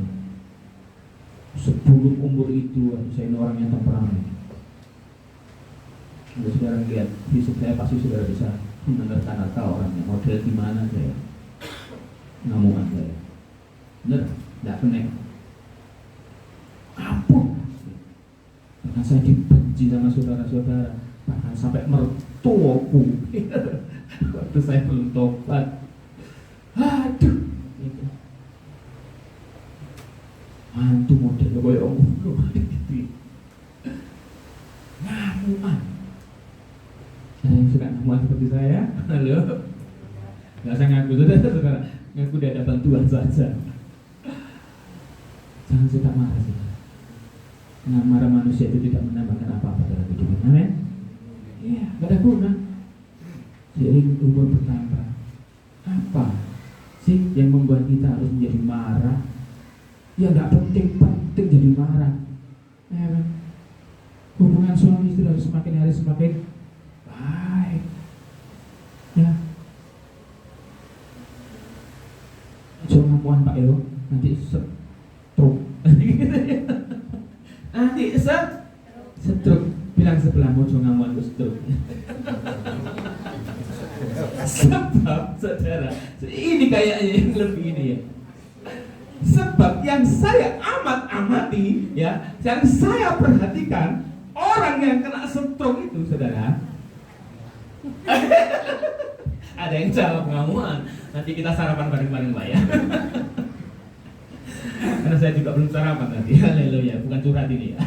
Sebelum umur itu saya ini orang yang temperamen. Kalau saudara lihat fisik saya, pasti saudara bisa mendengarkan atau orangnya model gimana saya, ngamuan saya, bener, tidak kena. Ampun, karena saya dibenci sama saudara-saudara, bahkan sampai mertuaku waktu saya belum tobat. Aduh, itu mantu model kayak om ngamuan. Yang suka ngamuan seperti saya, halo, nggak usah ngaku saudara, ngaku dia ada bantuan saja. Jangan suka marah sih. Nah, marah manusia itu tidak menambahkan apa-apa dalam hidup. Amin. Iya, gak ada guna. Seiring umur bertambah, apa sih yang membuat kita harus menjadi marah? Ya nggak penting jadi marah. Ya, kan? Hubungan suami istri harus semakin hari semakin baik. Ya. Jangan ngamuan Pak Elo, nanti stroke. Nanti stroke. Bilang sebelahmu jangan ngamuan stroke. Sebab saudara, ini kayaknya yang lebih ini ya. Sebab yang saya amati ya, yang saya perhatikan, orang yang kena stroke itu, saudara. Ada yang jawab ngamuan. Nanti kita sarapan bareng-bareng Pak ya. Karena saya juga belum sarapan nanti. Haleluya, bukan curhat ini ya.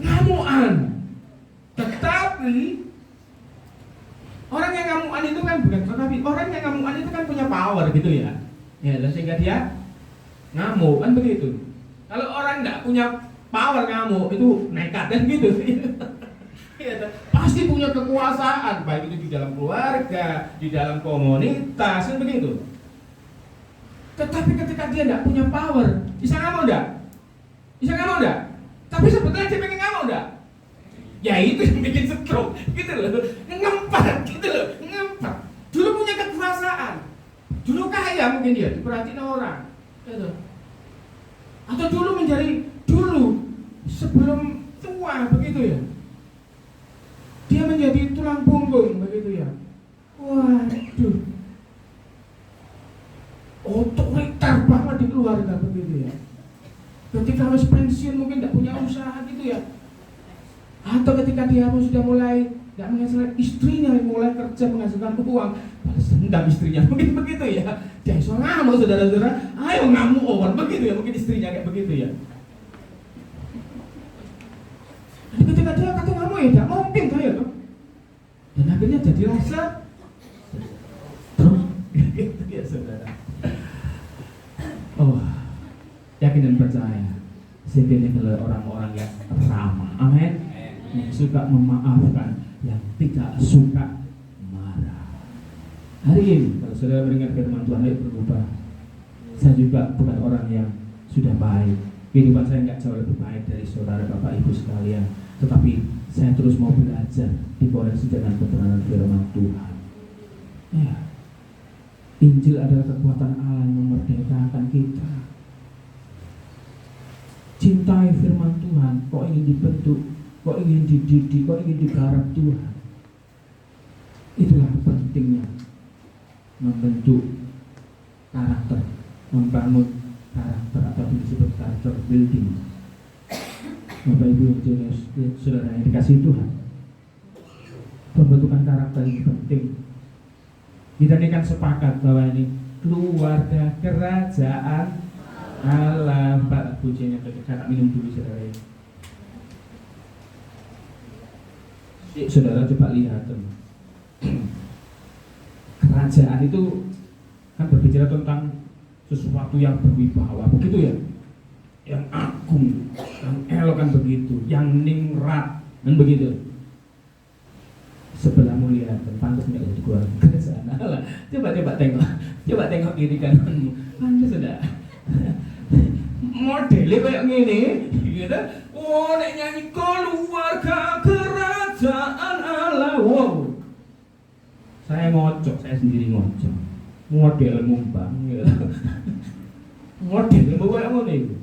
Ngamuan. Tetapi orang yang ngamuan itu kan bukan, tetapi orang yang ngamuan itu kan punya power gitu ya. Ya, dan sehingga dia ngamuk kan begitu. Kalau orang nggak punya power ngamuk itu nekat dan gitu. Ya, pasti punya kekuasaan, baik itu di dalam keluarga, di dalam komunitas kan begitu. Tetapi ketika dia nggak punya power, bisa ngamuk enggak? Bisa ngamuk enggak? Tapi sebetulnya dia pengen ngamuk enggak? Ya itu yang bikin stroke, gitu loh, ngempat, gitu loh, ngempat. Dulu punya kekuasaan, dulu kaya mungkin dia, diperhatiin orang, gitu. Atau dulu sebelum tua begitu ya, dia menjadi tulang punggung begitu ya. Waduh, otoriter banget di keluarga begitu ya. Ketika harus pensiun mungkin tidak punya usaha gitu ya. Atau ketika dia sudah mulai tidak menghasilkan, istrinya yang mulai kerja menghasilkan uang, balas dendam istrinya, mungkin begitu ya. Dia iso ngamuk saudara-saudara, ayo ngamuk orang begitu ya, mungkin istrinya kayak begitu ya. Dan ketika dia kata ngamuk ya tidak mungkin kaya tuh. Dan akhirnya jadi rasa terus gitu ya saudara. Oh, yakin dan percaya, sehingga ini adalah orang-orang yang ramah, amin. Yang suka memaafkan, yang tidak suka marah. Hari ini kalau saudara mendengar firman Tuhan, ayo berubah. Saya juga bukan orang yang sudah baik, kehidupan saya nggak jauh lebih baik dari saudara bapak ibu sekalian, tetapi saya terus mau belajar dikoreksi dengan kebenaran firman Tuhan. Ya, Injil adalah kekuatan Allah yang memerdekakan kita. Cintai firman Tuhan, Tuhan, kok ingin dibentuk, kok ingin dididik, kok ingin digarap Tuhan. Itulah pentingnya membentuk karakter, membangun karakter atau disebut karakter building. Bapak Ibu saudara yang dikasihi Tuhan, pembentukan karakter ini penting. Kita ini kan sepakat bahwa ini keluarga kerajaan Allah. Pak bucinya kakak minum dulu saudara. Saudara coba lihat, kerajaan itu kan berbicara tentang sesuatu yang berwibawa, begitu ya, yang agung, yang elok kan begitu, yang ningrat kan begitu. Sebelahmu lihat, pantas nggak jadi keluarga kerajaan Allah. Coba tengok kiri kananmu, pantas sudah. Modelnya kayak gini, gitu. Oh, nek nyanyi keluarga kerajaan Allah. Wow, saya ngocok, saya sendiri ngocok. Model mumpang, gitu. Model kayak ngono itu.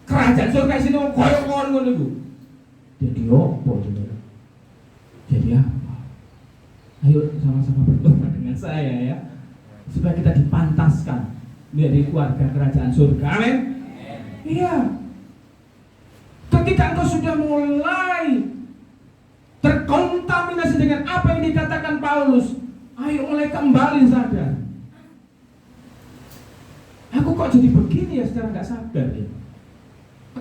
Kerajaan surga sini koyo ngono itu. Jadi apa, saudara? Jadi apa? Ayo sama-sama berdoa dengan saya ya, supaya kita dipantaskan dari keluarga kerajaan surga. Amin. Iya. Ketika engkau sudah mulai terkontaminasi dengan apa yang dikatakan Paulus, ayo mulai kembali sadar. Aku kok jadi begini ya secara nggak sadar ya.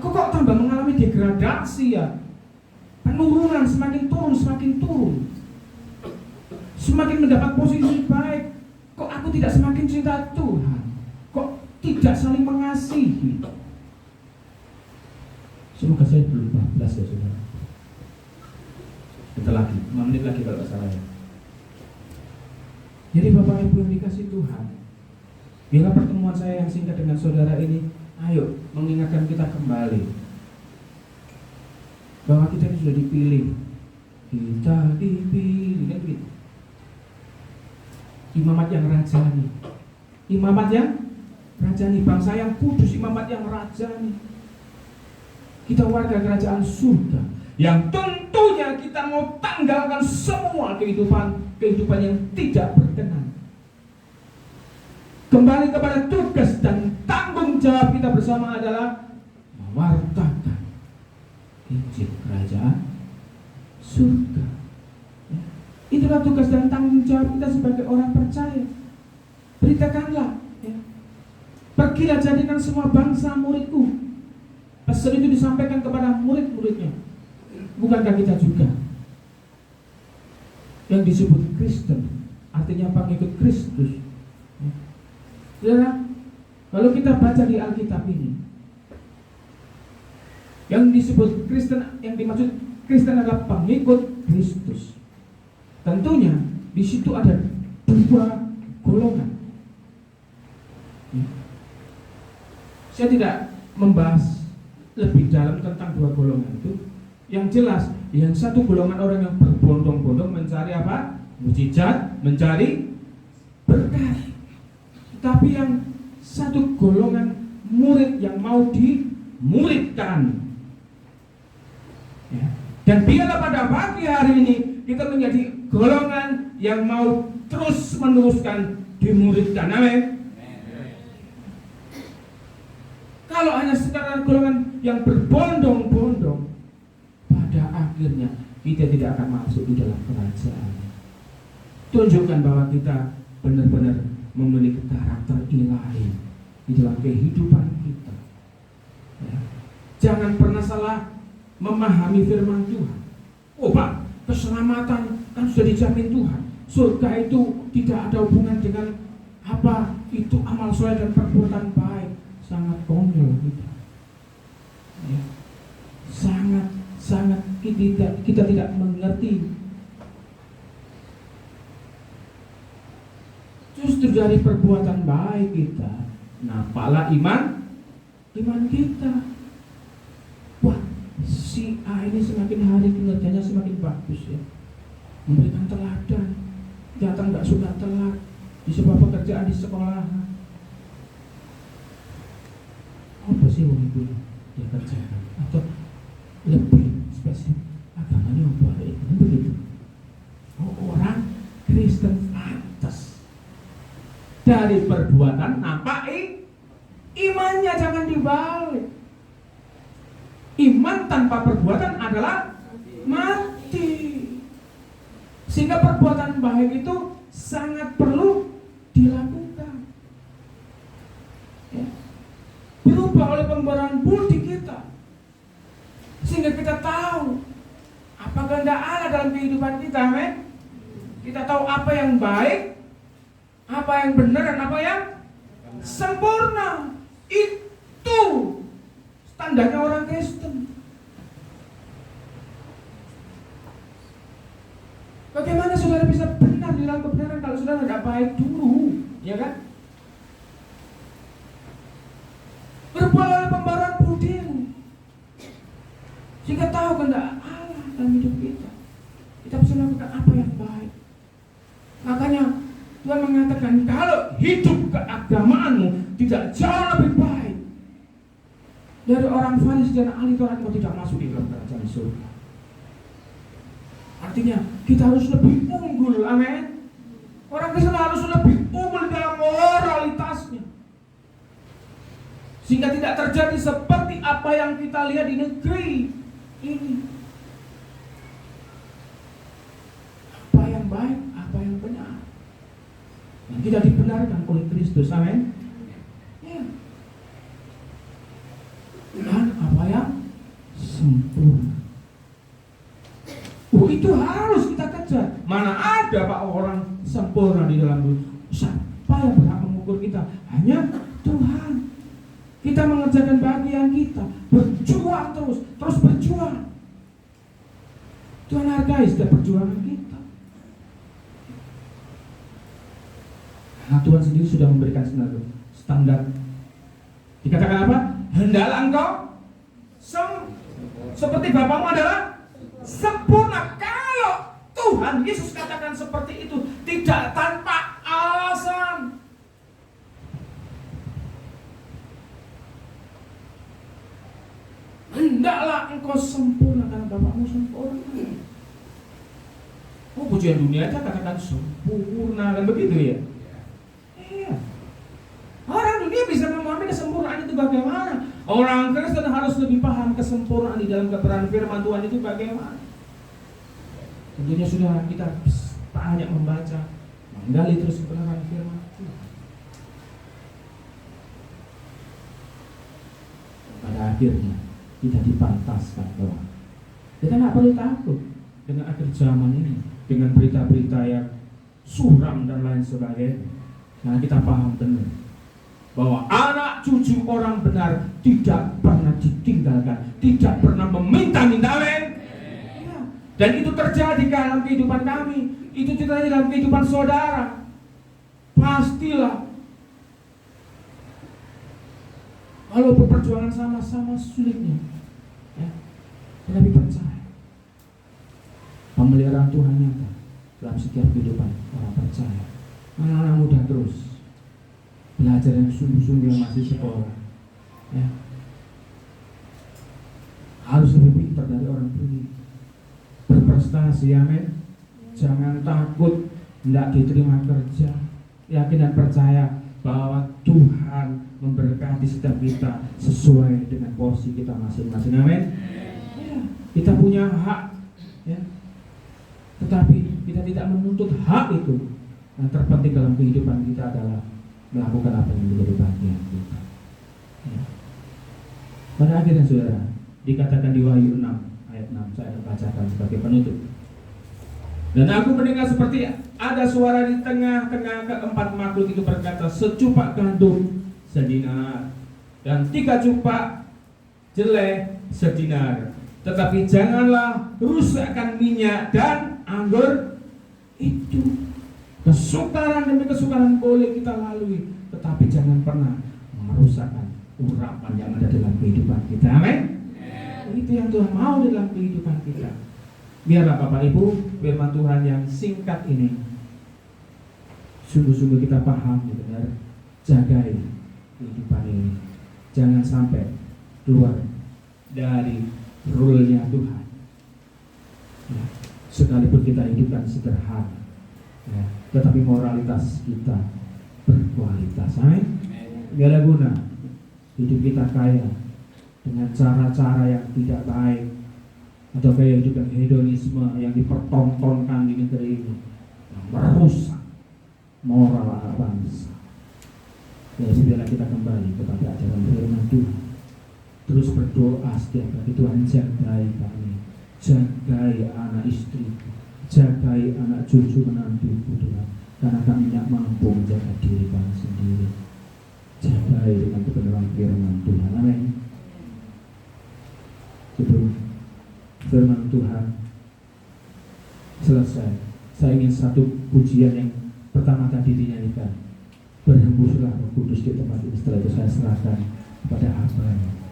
Aku kok tambah mengalami degradasi ya. Penurunan semakin turun. Semakin mendapat posisi baik. Kok aku tidak semakin cinta Tuhan? Kok tidak saling mengasihi? Semoga saya belum 14 ya saudara. Bentar lagi, 5 menit lagi kalau salah ya. Jadi Bapak Ibu yang dikasih Tuhan, bila pertemuan saya yang singkat dengan saudara ini, ayo mengingatkan kita kembali bahwa kita ini sudah dipilih. Kita dipilih kan begitu. Imamat yang rajani. Imamat yang rajani, bangsa yang kudus, imamat yang rajani. Kita warga kerajaan surga yang tentunya kita mau tanggalkan semua kehidupan yang tidak berkenan. Kembali kepada tugas dan tanggung jawab kita bersama adalah mewartakan Injil kerajaan surga. Itulah tugas dan tanggung jawab kita sebagai orang percaya. Beritakanlah ya. Pergilah jadikan semua bangsa muridku. Pesan itu disampaikan kepada murid-muridnya. Bukankah kita juga yang disebut Kristen, artinya pengikut Kristus? Ya, kalau kita baca di Alkitab ini, yang disebut Kristen, yang dimaksud Kristen adalah pengikut Kristus. Tentunya di situ ada dua golongan. Saya tidak membahas lebih dalam tentang dua golongan itu. Yang jelas, yang satu golongan orang yang berbondong-bondong mencari apa? Mujizat, mencari berkat. Tapi yang satu golongan murid yang mau dimuridkan. Ya. Dan biarlah pada pagi hari ini kita menjadi golongan yang mau terus meneruskan dimuridkan. Amin. Kalau hanya sekarang golongan yang berbondong-bondong, pada akhirnya kita tidak akan masuk di dalam kerajaan. Tunjukkan bahwa kita benar-benar memiliki karakter ilahi di dalam kehidupan kita. Ya. Jangan pernah salah memahami firman Tuhan. Oh Pak, keselamatan kan sudah dijamin Tuhan. Surga itu tidak ada hubungan dengan apa itu amal soleh dan perbuatan baik. Sangat konyol kita. Ya. Sangat kita tidak mengerti. Justru dari perbuatan baik kita nampaklah iman kita. Wah, si A ini semakin hari kinerjanya semakin bagus ya, memberikan teladan, datang nggak suka telat di sebuah pekerjaan di sekolah. Apa sih wong itu dia kerjakan? Atau lebih spesifik, agamanya baik, kan begitu. Orang Kristen pantas dari perbuatan nampak imannya, jangan dibalik. Iman tanpa perbuatan adalah mati. Sehingga perbuatan baik itu sangat perlu dilakukan. Ya. Berubah oleh pembenaran budi kita, sehingga kita tahu apa kehendak Allah dalam kehidupan kita, amin. Kita tahu apa yang baik, apa yang benar, dan apa yang sempurna. Itu standarnya orang Kristen. Bagaimana saudara bisa benar di dalam kebenaran kalau saudara tidak baik dulu, ya kan? Berbuat oleh pembaruan budimu, sehingga tahu kehendak Allah dalam hidup kita. Kita bisa melakukan apa yang baik. Makanya Tuhan mengatakan, kalau hidup keagamaanmu tidak jauh lebih baik dari orang Farisi dan ahli Taurat, kau tidak masuk di dalam kerajaan surga. Artinya kita harus lebih unggul, amin. Orang Kristen harus lebih unggul dalam moralitasnya, sehingga tidak terjadi seperti apa yang kita lihat di negeri ini. Apa yang baik, apa yang benar, yang tidak dibenarkan oleh Kristus, amin. Ya. Dan apa yang sempurna, itu harus kita kejar. Mana ada Pak orang sempurna di dalam hidup? Siapa yang berhak mengukur kita? Hanya Tuhan. Kita mengerjakan bagian kita, berjuang terus berjuang. Tuhan hargai setiap perjuangan kita. Nah, Tuhan sendiri sudah memberikan standar. Dikatakan apa? Hendaklah engkau seperti Bapamu adalah sempurna. Kalau Tuhan Yesus katakan seperti itu, tidak tanpa alasan. Hendaklah engkau sempurna karena Bapakmu sempurna. Oh, pujian dunia aja katakan sempurna, kan begitu ya? Iya. Orang dunia bisa memahami kesempurnaan itu bagaimana. Orang Kristen harus lebih paham kesempurnaan di dalam kebenaran firman Tuhan itu bagaimana. Tentunya sudah kita banyak membaca, menggali terus kebenaran firman Tuhan. Pada akhirnya kita dipantaskan Tuhan. Kita tidak perlu takut dengan akhir zaman ini, dengan berita-berita yang suram dan lain sebagainya. Karena kita paham benar bahwa anak cucu orang benar tidak pernah ditinggalkan, tidak pernah meminta-minta, amin. Ya. Dan itu terjadi dalam kehidupan kami, itu terjadi dalam kehidupan saudara. Pastilah, walaupun perjuangan sama-sama sulitnya, ya, tetapi percaya pemeliharaan Tuhan nyata dalam setiap kehidupan orang percaya. Anak-anak muda terus belajar yang sungguh-sungguh yang masih sekolah, ya, harus lebih pintar dari orang tua, berprestasi, amin. Jangan takut tidak diterima kerja, yakin dan percaya bahwa Tuhan memberkati setiap kita sesuai dengan porsi kita masing-masing, amin. Ya, kita punya hak, ya, tetapi kita tidak menuntut hak itu. Yang terpenting dalam kehidupan kita adalah melakukan apa yang menjadi bagian kita. Ya. Pada akhirnya saudara, dikatakan di Wahyu 6 ayat 6, saya akan bacakan sebagai penutup. Dan aku mendengar seperti ada suara di tengah-tengah keempat makhluk itu berkata, secupak gandum sedinar dan 3 cupak jeleh sedinar, tetapi janganlah rusakkan minyak dan anggur itu. Kesukaran demi kesukaran boleh kita lalui, tetapi jangan pernah merusakkan urapan yang ada dalam kehidupan kita, amin. Itu yang Tuhan mau dalam kehidupan kita. Biarlah Bapak Ibu, firman Tuhan yang singkat ini sungguh-sungguh kita paham, benar. Jagai kehidupan ini, jangan sampai keluar dari rule-nya Tuhan. Ya, sekalipun kita hidupkan sederhana, ya, tetapi moralitas kita berkualitas. Amin. Gak ada guna hidup kita kaya dengan cara-cara yang tidak baik, atau gaya hidup yang hedonisme yang dipertontonkan di negeri ini, yang merusak moral anak bangsa. Jadi biarlah kita kembali kepada ajaran firman Tuhan. Terus berdoa setiap hari, Tuhan jagai kami, jagai anak istri, jagai anak cucu menantuku Tuhan, karena kami tidak mampu menjaga diri kami sendiri. Jagai dengan kebenaran firman Tuhan. Amin. Sebelum firman Tuhan selesai, saya ingin satu pujian yang pertama tadi dinyanyikan. Berhembuslah Roh Kudus di tempat ini. Setelah itu saya serahkan kepada hamba-Nya.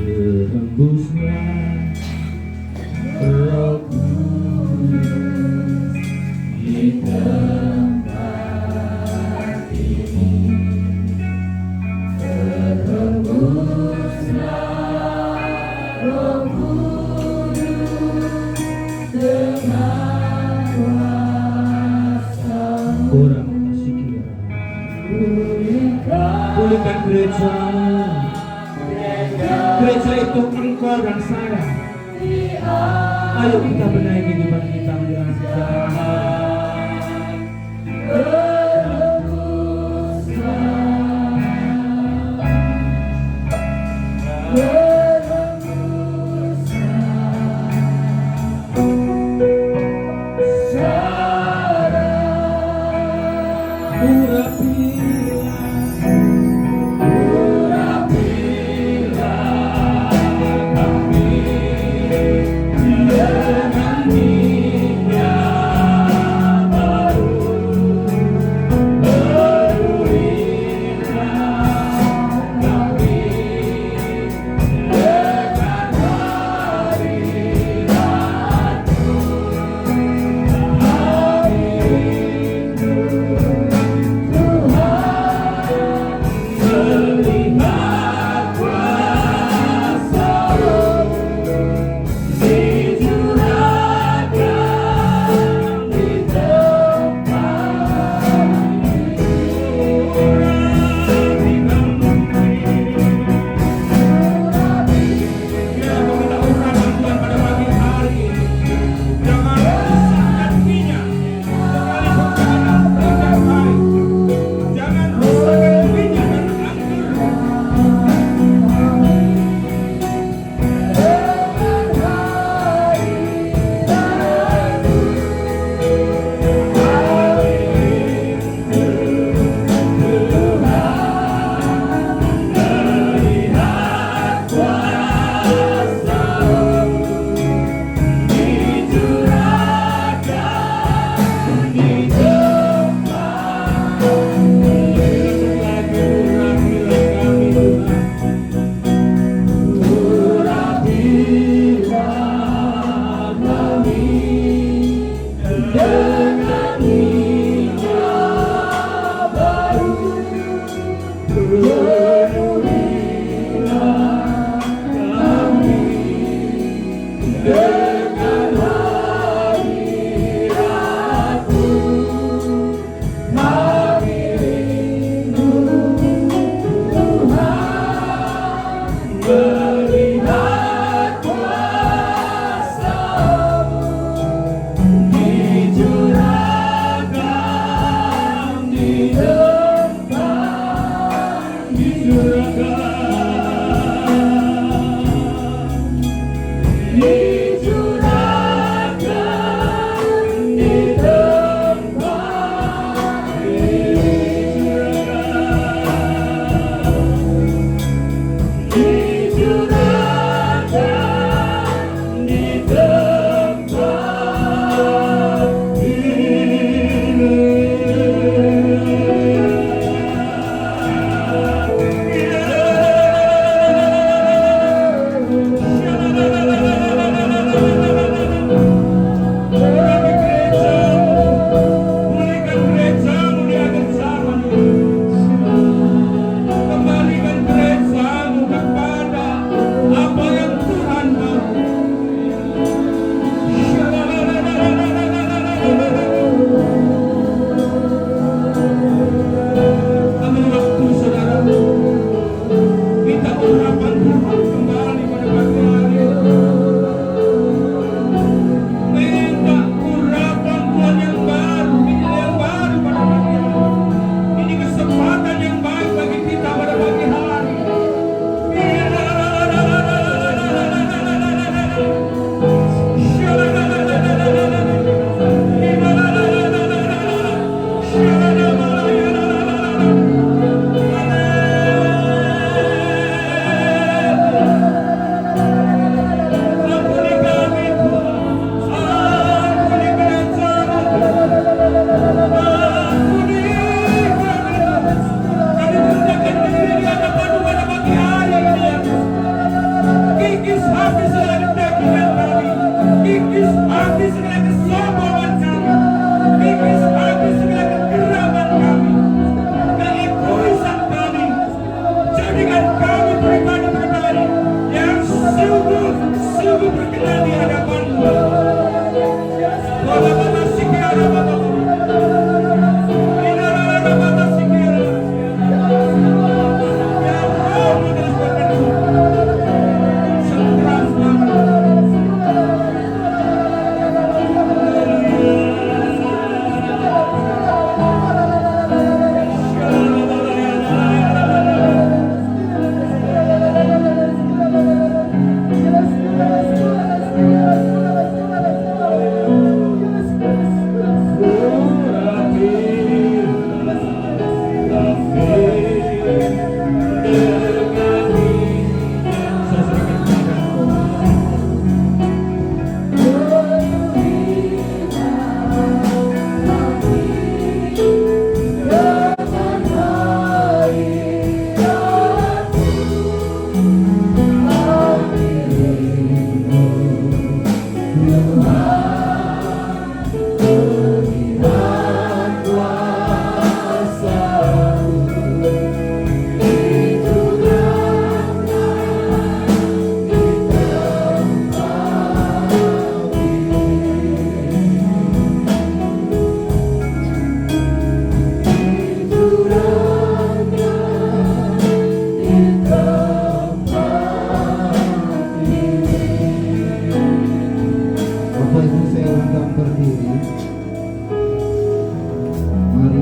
Berhembuslah Roh Kudus di tempat ini. Berhembuslah Roh Kudus dengan kuasa. Orang mengasihi pulihkan gerejamu. Gereja itu engkau dan saya. Ayo kita benahi kehidupan kita menjelang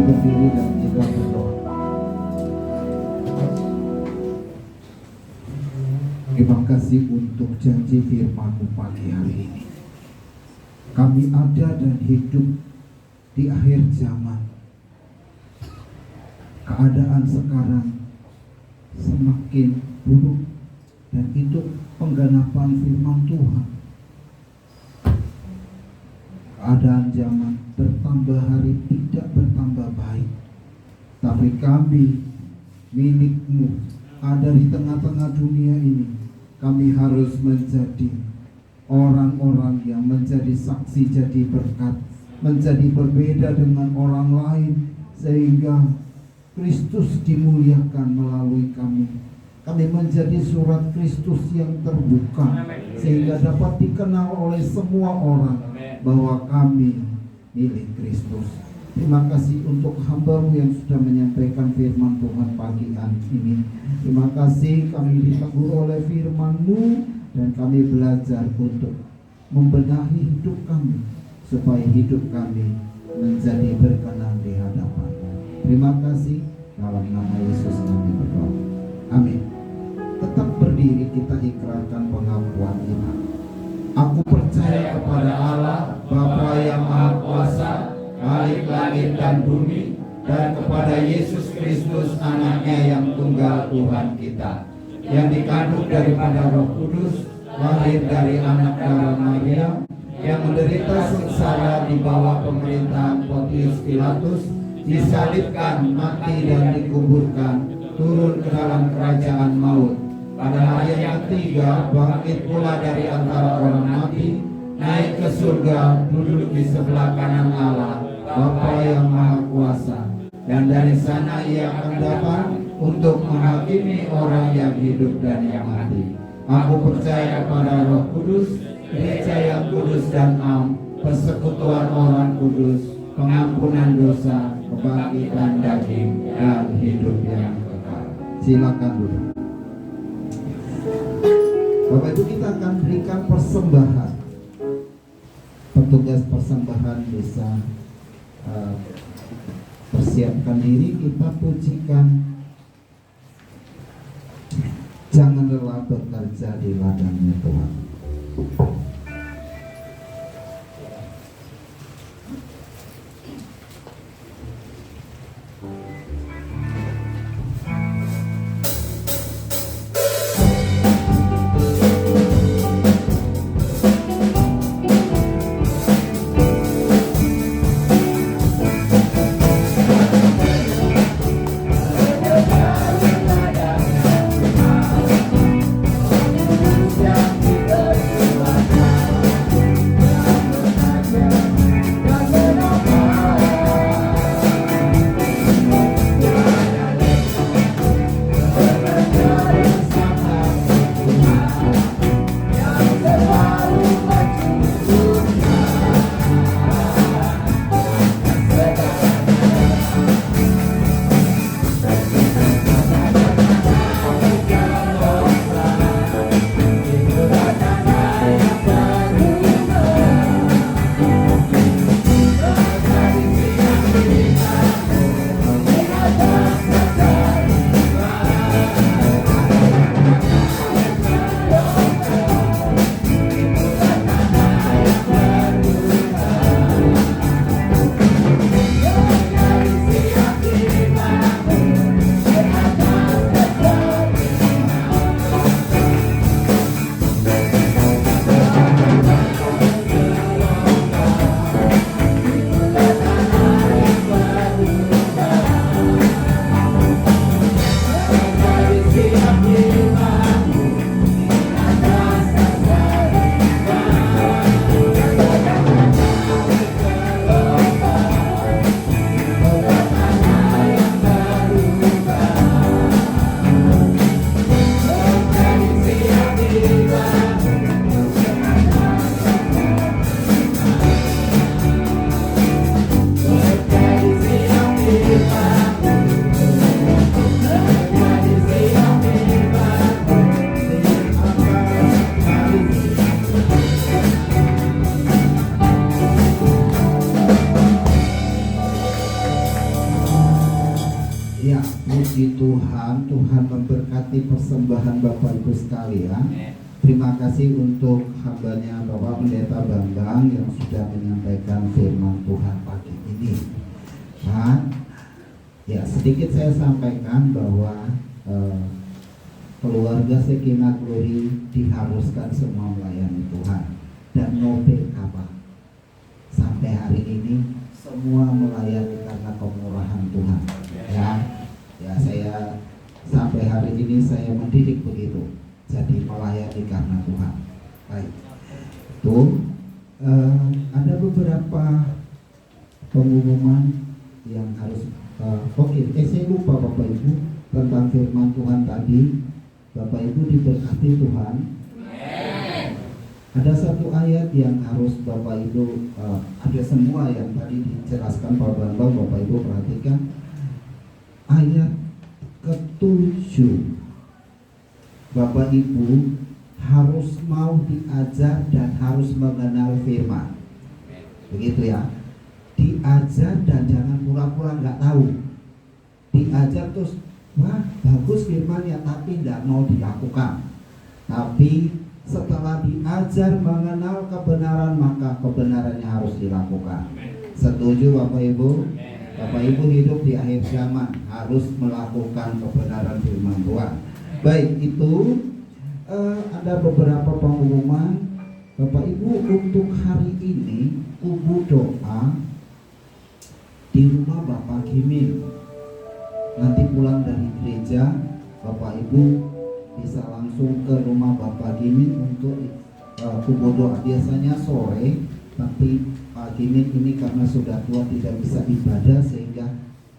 berdiri dan kita berdoa. Terima kasih untuk janji firman-Mu pagi hari ini. Kami ada dan hidup di akhir zaman. Keadaan sekarang semakin buruk, dan itu pengganapan firman Tuhan. Keadaan zaman bertambah hari, tidak bertambah baik. Tapi kami milik-Mu ada di tengah-tengah dunia ini. Kami harus menjadi orang-orang yang menjadi saksi, jadi berkat, menjadi berbeda dengan orang lain, sehingga Kristus dimuliakan melalui kami. Kami menjadi surat Kristus yang terbuka, sehingga dapat dikenal oleh semua orang bahwa kami milik Kristus. Terima kasih untuk hamba-Mu yang sudah menyampaikan firman Tuhan pagi hari ini. Terima kasih kami ditegur oleh firman-Mu, dan kami belajar untuk membenahi hidup kami, supaya hidup kami menjadi berkenan di hadapan-Mu. Terima kasih, dalam nama Yesus kami berdoa. Amin. Tetap berdiri, kita ikrarkan pengakuan iman. Aku percaya kepada Allah, Bapa yang Maha Kuasa, Khalik langit dan bumi, dan kepada Yesus Kristus, anaknya yang tunggal Tuhan kita, yang dikandung daripada Roh Kudus, lahir dari anak darah Maria, yang menderita sengsara di bawah pemerintahan Pontius Pilatus, disalibkan, mati dan dikuburkan, turun ke dalam kerajaan maut. Pada hari yang ketiga bangkit pula dari antara orang mati, naik ke surga, duduk di sebelah kanan Allah, Bapa yang Maha Kuasa, dan dari sana Ia akan datang untuk menghakimi orang yang hidup dan yang mati. Aku percaya kepada Roh Kudus, gereja yang kudus dan am, persekutuan orang kudus, pengampunan dosa, kebangkitan daging, dan hidup yang kekal. Silakan duduk. Bapak Ibu, kita akan berikan persembahan. Petugas persembahan bisa persiapkan diri, kita pujikan. Jangan lelah bekerja di ladangnya Tuhan. Ya, puji Tuhan, Tuhan memberkati persembahan Bapak Ibu sekalian. Terima kasih untuk hambanya Bapak Pendeta Bambang yang sudah menyampaikan firman Tuhan pagi ini. Dan ya, sedikit saya sampaikan bahwa keluarga Shekinah Glory diharuskan semua melayani Tuhan dan no apa. Sampai hari ini semua melayani karena kemurahan Tuhan. Ya, saya sampai hari ini saya mendidik begitu. Jadi melayani karena Tuhan. Baik. Itu ada beberapa pengumuman yang harus saya lupa Bapak Ibu tentang firman Tuhan tadi. Bapak Ibu diberkati Tuhan. Ada satu ayat yang harus Bapak Ibu ada semua yang tadi dijelaskan Pak Bambang, Bapak Ibu perhatikan. Ayat ke-7, Bapak Ibu harus mau diajar dan harus mengenal firman. Begitu ya. Diajar dan jangan pura-pura nggak tahu. Diajar terus, wah bagus firmannya, tapi nggak mau dilakukan. Tapi setelah diajar mengenal kebenaran, maka kebenarannya harus dilakukan. Setuju Bapak Ibu? Bapak Ibu hidup di akhir zaman, harus melakukan kebenaran firman Tuhan. Baik, itu ada beberapa pengumuman Bapak Ibu untuk hari ini. Kubu doa di rumah Bapak Gimin. Nanti pulang dari gereja, Bapak Ibu bisa langsung ke rumah Bapak Gimin untuk kubu doa. Biasanya sore, tapi Pak Gimin ini karena sudah tua tidak bisa ibadah, sehingga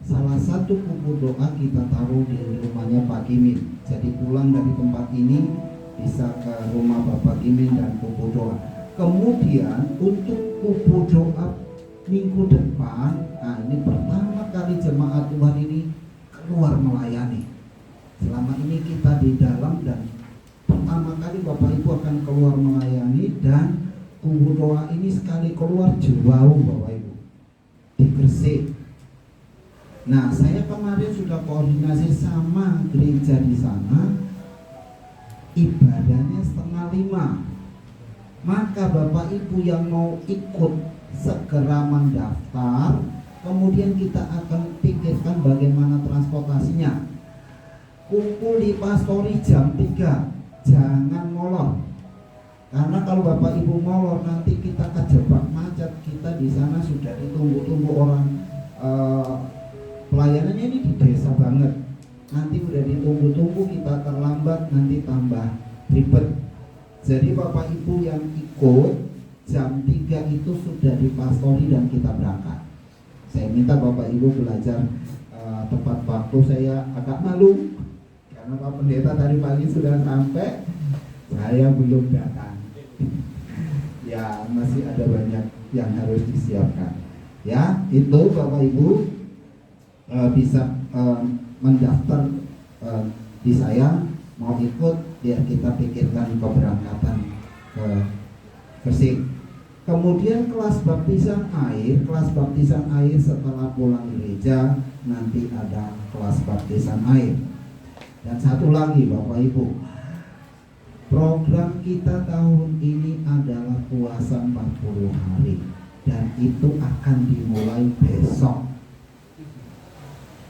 salah satu kubu doa kita taruh di rumahnya Pak Gimin. Jadi pulang dari tempat ini bisa ke rumah Bapak Gimin dan kubu doa. Kemudian untuk kubu doa minggu depan, nah ini pertama kali jemaat Tuhan ini keluar melayani. Selama ini kita di dalam, dan pertama kali Bapak Ibu akan keluar melayani. Dan kubu doa ini sekali keluar jauh Bapak Ibu, di Gresik. Nah, saya kemarin sudah koordinasi sama gereja di sana, ibadahnya 4:30. Maka Bapak Ibu yang mau ikut segera mendaftar, kemudian kita akan pikirkan bagaimana transportasinya. Kumpul di Pastori jam 3, jangan molor. Karena kalau Bapak Ibu molor nanti kita kejebak macet. Kita di sana sudah ditunggu-tunggu orang, pelayanannya ini di desa banget. Nanti udah ditunggu-tunggu kita terlambat, nanti tambah ribet. Jadi Bapak Ibu yang ikut jam 3 itu sudah di Pastori dan kita berangkat. Saya minta Bapak Ibu belajar tepat waktu. Saya agak malu karena Pak Pendeta tadi pagi sudah sampai, saya belum datang. Ya, masih ada banyak yang harus disiapkan. Ya, itu Bapak Ibu bisa mendaftar di saya, mau ikut, biar kita pikirkan keberangkatan ke Gresik. Kemudian kelas baptisan air setelah pulang gereja, nanti ada kelas baptisan air. Dan satu lagi Bapak Ibu, program kita tahun ini adalah puasa 40 hari, dan itu akan dimulai besok.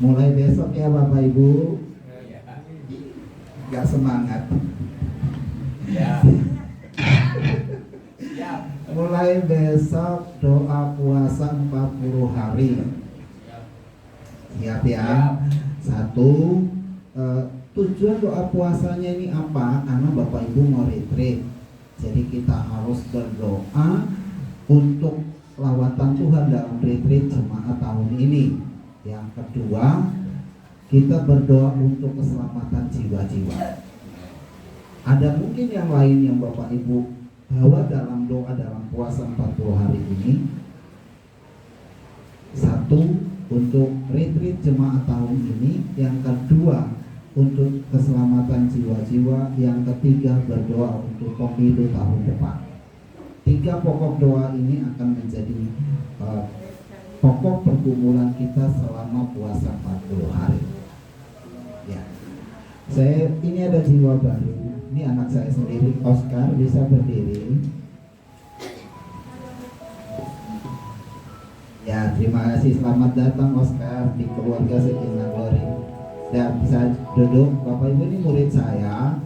Mulai besok ya Bapak Ibu. Gak semangat. Mulai besok doa puasa 40 hari. Siap ya. Satu, tujuan doa puasanya ini apa? Karena Bapak Ibu mau retreat. Jadi kita harus berdoa untuk lawatan Tuhan dalam retreat jemaat tahun ini. Yang kedua, kita berdoa untuk keselamatan jiwa-jiwa. Ada mungkin yang lain yang Bapak Ibu bawa dalam doa dalam puasa 40 hari ini. Satu, untuk retreat jemaat tahun ini. Yang kedua, untuk keselamatan jiwa-jiwa. Yang ketiga, berdoa untuk pemilu tahun depan. 3 pokok doa ini akan menjadi pokok pergumulan kita selama puasa 40 hari. Ya, ini ada jiwa baru. Ini anak saya sendiri, Oscar, bisa berdiri. Ya, terima kasih. Selamat datang Oscar di keluarga Shekinah Glory. Ya, bisa duduk. Bapak Ibu, ini murid saya.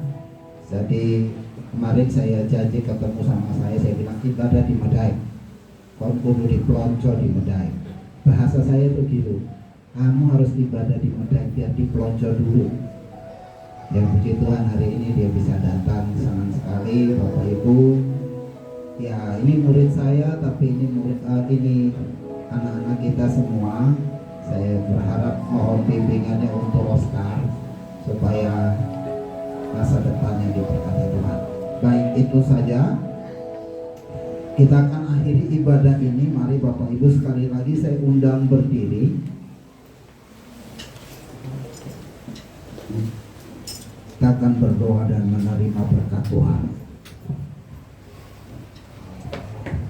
Jadi kemarin saya janji ketemu sama saya bilang ibadah di Medaik. Kau kudu di Pelonco di Medaik. Bahasa saya itu gitu. Kamu harus ibadah di Medaik biar di Pelonco dulu. Ya puji Tuhan, hari ini dia bisa datang. Senang sekali Bapak Ibu. Ya, ini murid saya, tapi ini murid ini anak-anak kita semua. Saya berharap mohon bimbingannya untuk Oscar supaya masa depannya diberkati Tuhan. Baik, itu saja. Kita akan akhiri ibadah ini. Mari Bapak Ibu sekali lagi saya undang berdiri. Kita akan berdoa dan menerima berkat Tuhan.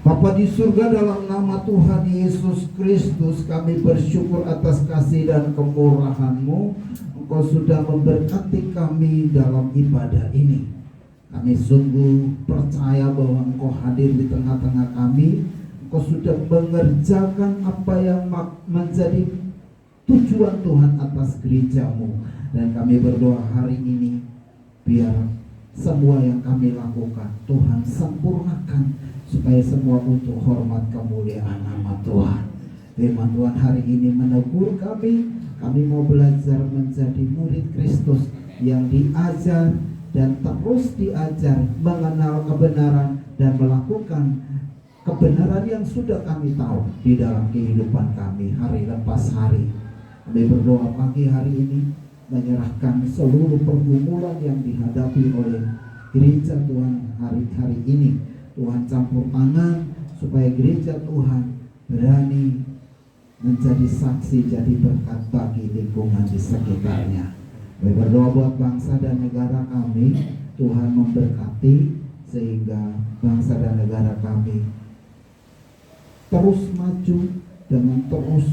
Bapa di surga, dalam nama Tuhan Yesus Kristus kami bersyukur atas kasih dan kemurahan-Mu. Engkau sudah memberkati kami dalam ibadah ini. Kami sungguh percaya bahwa Engkau hadir di tengah-tengah kami. Engkau sudah mengerjakan apa yang menjadi tujuan Tuhan atas gereja-Mu. Dan kami berdoa hari ini biar semua yang kami lakukan Tuhan sempurnakan, supaya semua untuk hormat kemuliaan nama Tuhan. Firman Tuhan hari ini menegur kami. Kami mau belajar menjadi murid Kristus yang diajar dan terus diajar mengenal kebenaran dan melakukan kebenaran yang sudah kami tahu di dalam kehidupan kami hari lepas hari. Kami berdoa pagi hari ini menyerahkan seluruh pergumulan yang dihadapi oleh gereja Tuhan hari-hari ini. Tuhan campur tangan supaya gereja Tuhan berani menjadi saksi, jadi berkat bagi lingkungan di sekitarnya. Kami berdoa buat bangsa dan negara kami, Tuhan memberkati sehingga bangsa dan negara kami terus maju dengan terus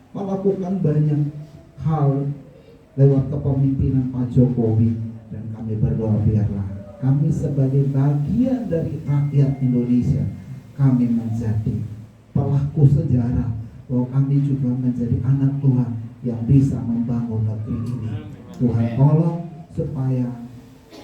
melakukan banyak hal lewat kepemimpinan Pak Jokowi. Dan kami berdoa biarlah kami sebagai bagian dari rakyat Indonesia, kami menjadi pelaku sejarah bahwa kami juga menjadi anak Tuhan yang bisa membangun negeri ini. Tuhan tolong supaya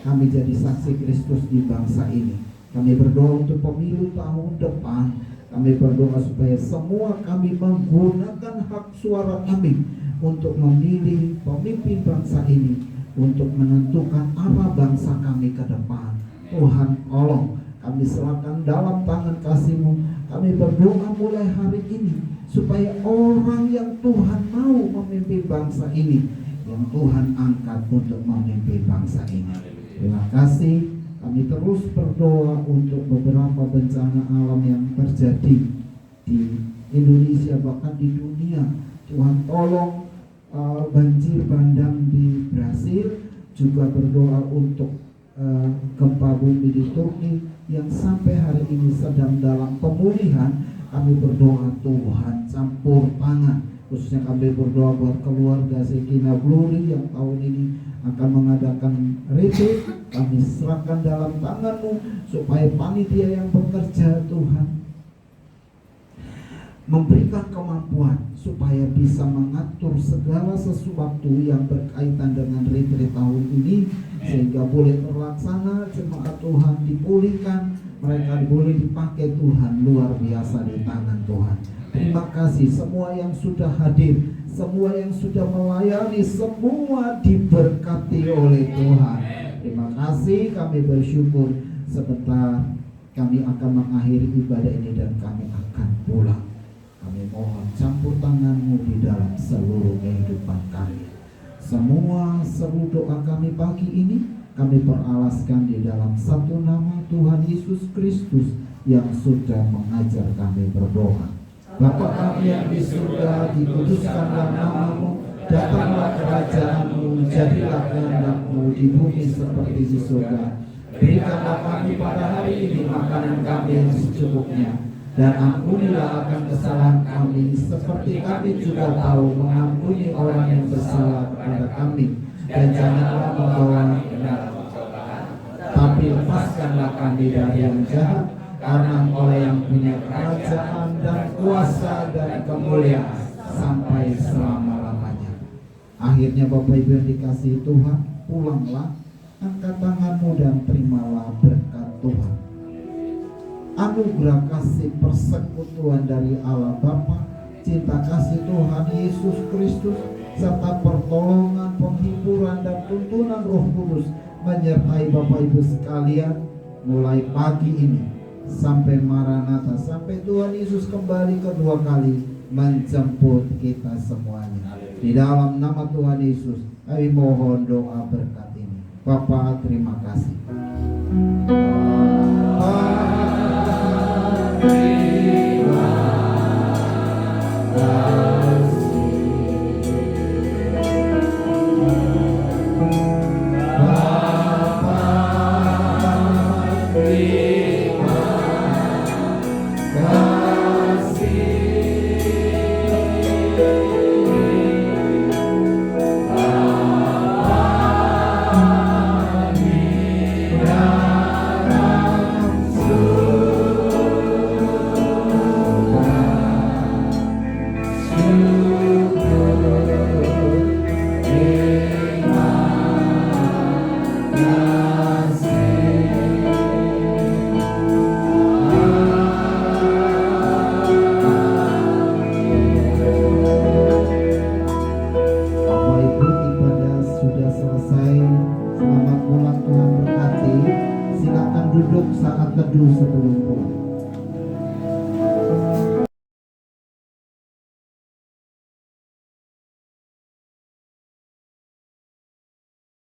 kami jadi saksi Kristus di bangsa ini. Kami berdoa untuk pemilu tahun depan. Kami berdoa supaya semua kami menggunakan hak suara kami untuk memilih pemimpin bangsa ini, untuk menentukan arah bangsa kami ke depan. Tuhan tolong, kami serahkan dalam tangan kasih-Mu. Kami berdoa mulai hari ini supaya orang yang Tuhan mau memimpin bangsa ini, yang Tuhan angkat untuk memimpin bangsa ini. Terima kasih. Kami terus berdoa untuk beberapa bencana alam yang terjadi di Indonesia bahkan di dunia. Tuhan tolong banjir bandang di Brasil, juga berdoa untuk gempa bumi di Turki yang sampai hari ini sedang dalam pemulihan. Kami berdoa Tuhan campur tangan, khususnya kami berdoa buat keluarga Shekinah Glory yang tahun ini akan mengadakan retreat. Kami serahkan dalam tangan-Mu supaya panitia yang bekerja Tuhan memberikan kemampuan supaya bisa mengatur segala sesuatu yang berkaitan dengan retreat tahun ini, sehingga boleh terlaksana, jemaat Tuhan dipulihkan, mereka boleh dipakai Tuhan luar biasa di tangan Tuhan. Terima kasih semua yang sudah hadir, semua yang sudah melayani, semua diberkati oleh Tuhan. Terima kasih, kami bersyukur. Sebentar kami akan mengakhiri ibadah ini dan kami akan pulang. Kami mohon campur tangan-Mu di dalam seluruh kehidupan kami. Semua seru doa kami pagi ini kami peralaskan di dalam satu nama Tuhan Yesus Kristus yang sudah mengajar kami berdoa. Bapa kami yang di surga, dikuduskanlah nama-Mu, datanglah kerajaan-Mu, jadilah kehendak-Mu di bumi seperti di surga. Berikanlah kami pada hari ini makanan kami yang secukupnya. Dan ampunilah akan kesalahan kami, seperti kami juga tahu mengampuni orang yang bersalah kepada kami. Dan janganlah membawa kami ke dalam pencobaan, tapi lepaskanlah kami dari yang jahat, karena Engkau yang punya kerajaan dan kuasa dan kemuliaan sampai selama-lamanya. Akhirnya Bapak Ibu yang dikasihi Tuhan, pulanglah, angkat tanganmu dan terimalah berkat Tuhan. Anugerah kasih persekutuan dari Allah Bapa, cinta kasih Tuhan Yesus Kristus, serta pertolongan, penghiburan dan tuntunan Roh Kudus menyertai Bapak Ibu sekalian mulai pagi ini sampai Maranatha, sampai Tuhan Yesus kembali kedua kali menjemput kita semuanya. Di dalam nama Tuhan Yesus, kami mohon doa berkat ini. Bapa, terima kasih. Selamat pulang, Tuhan berkati. Silakan duduk saat teduh sebelum pulang.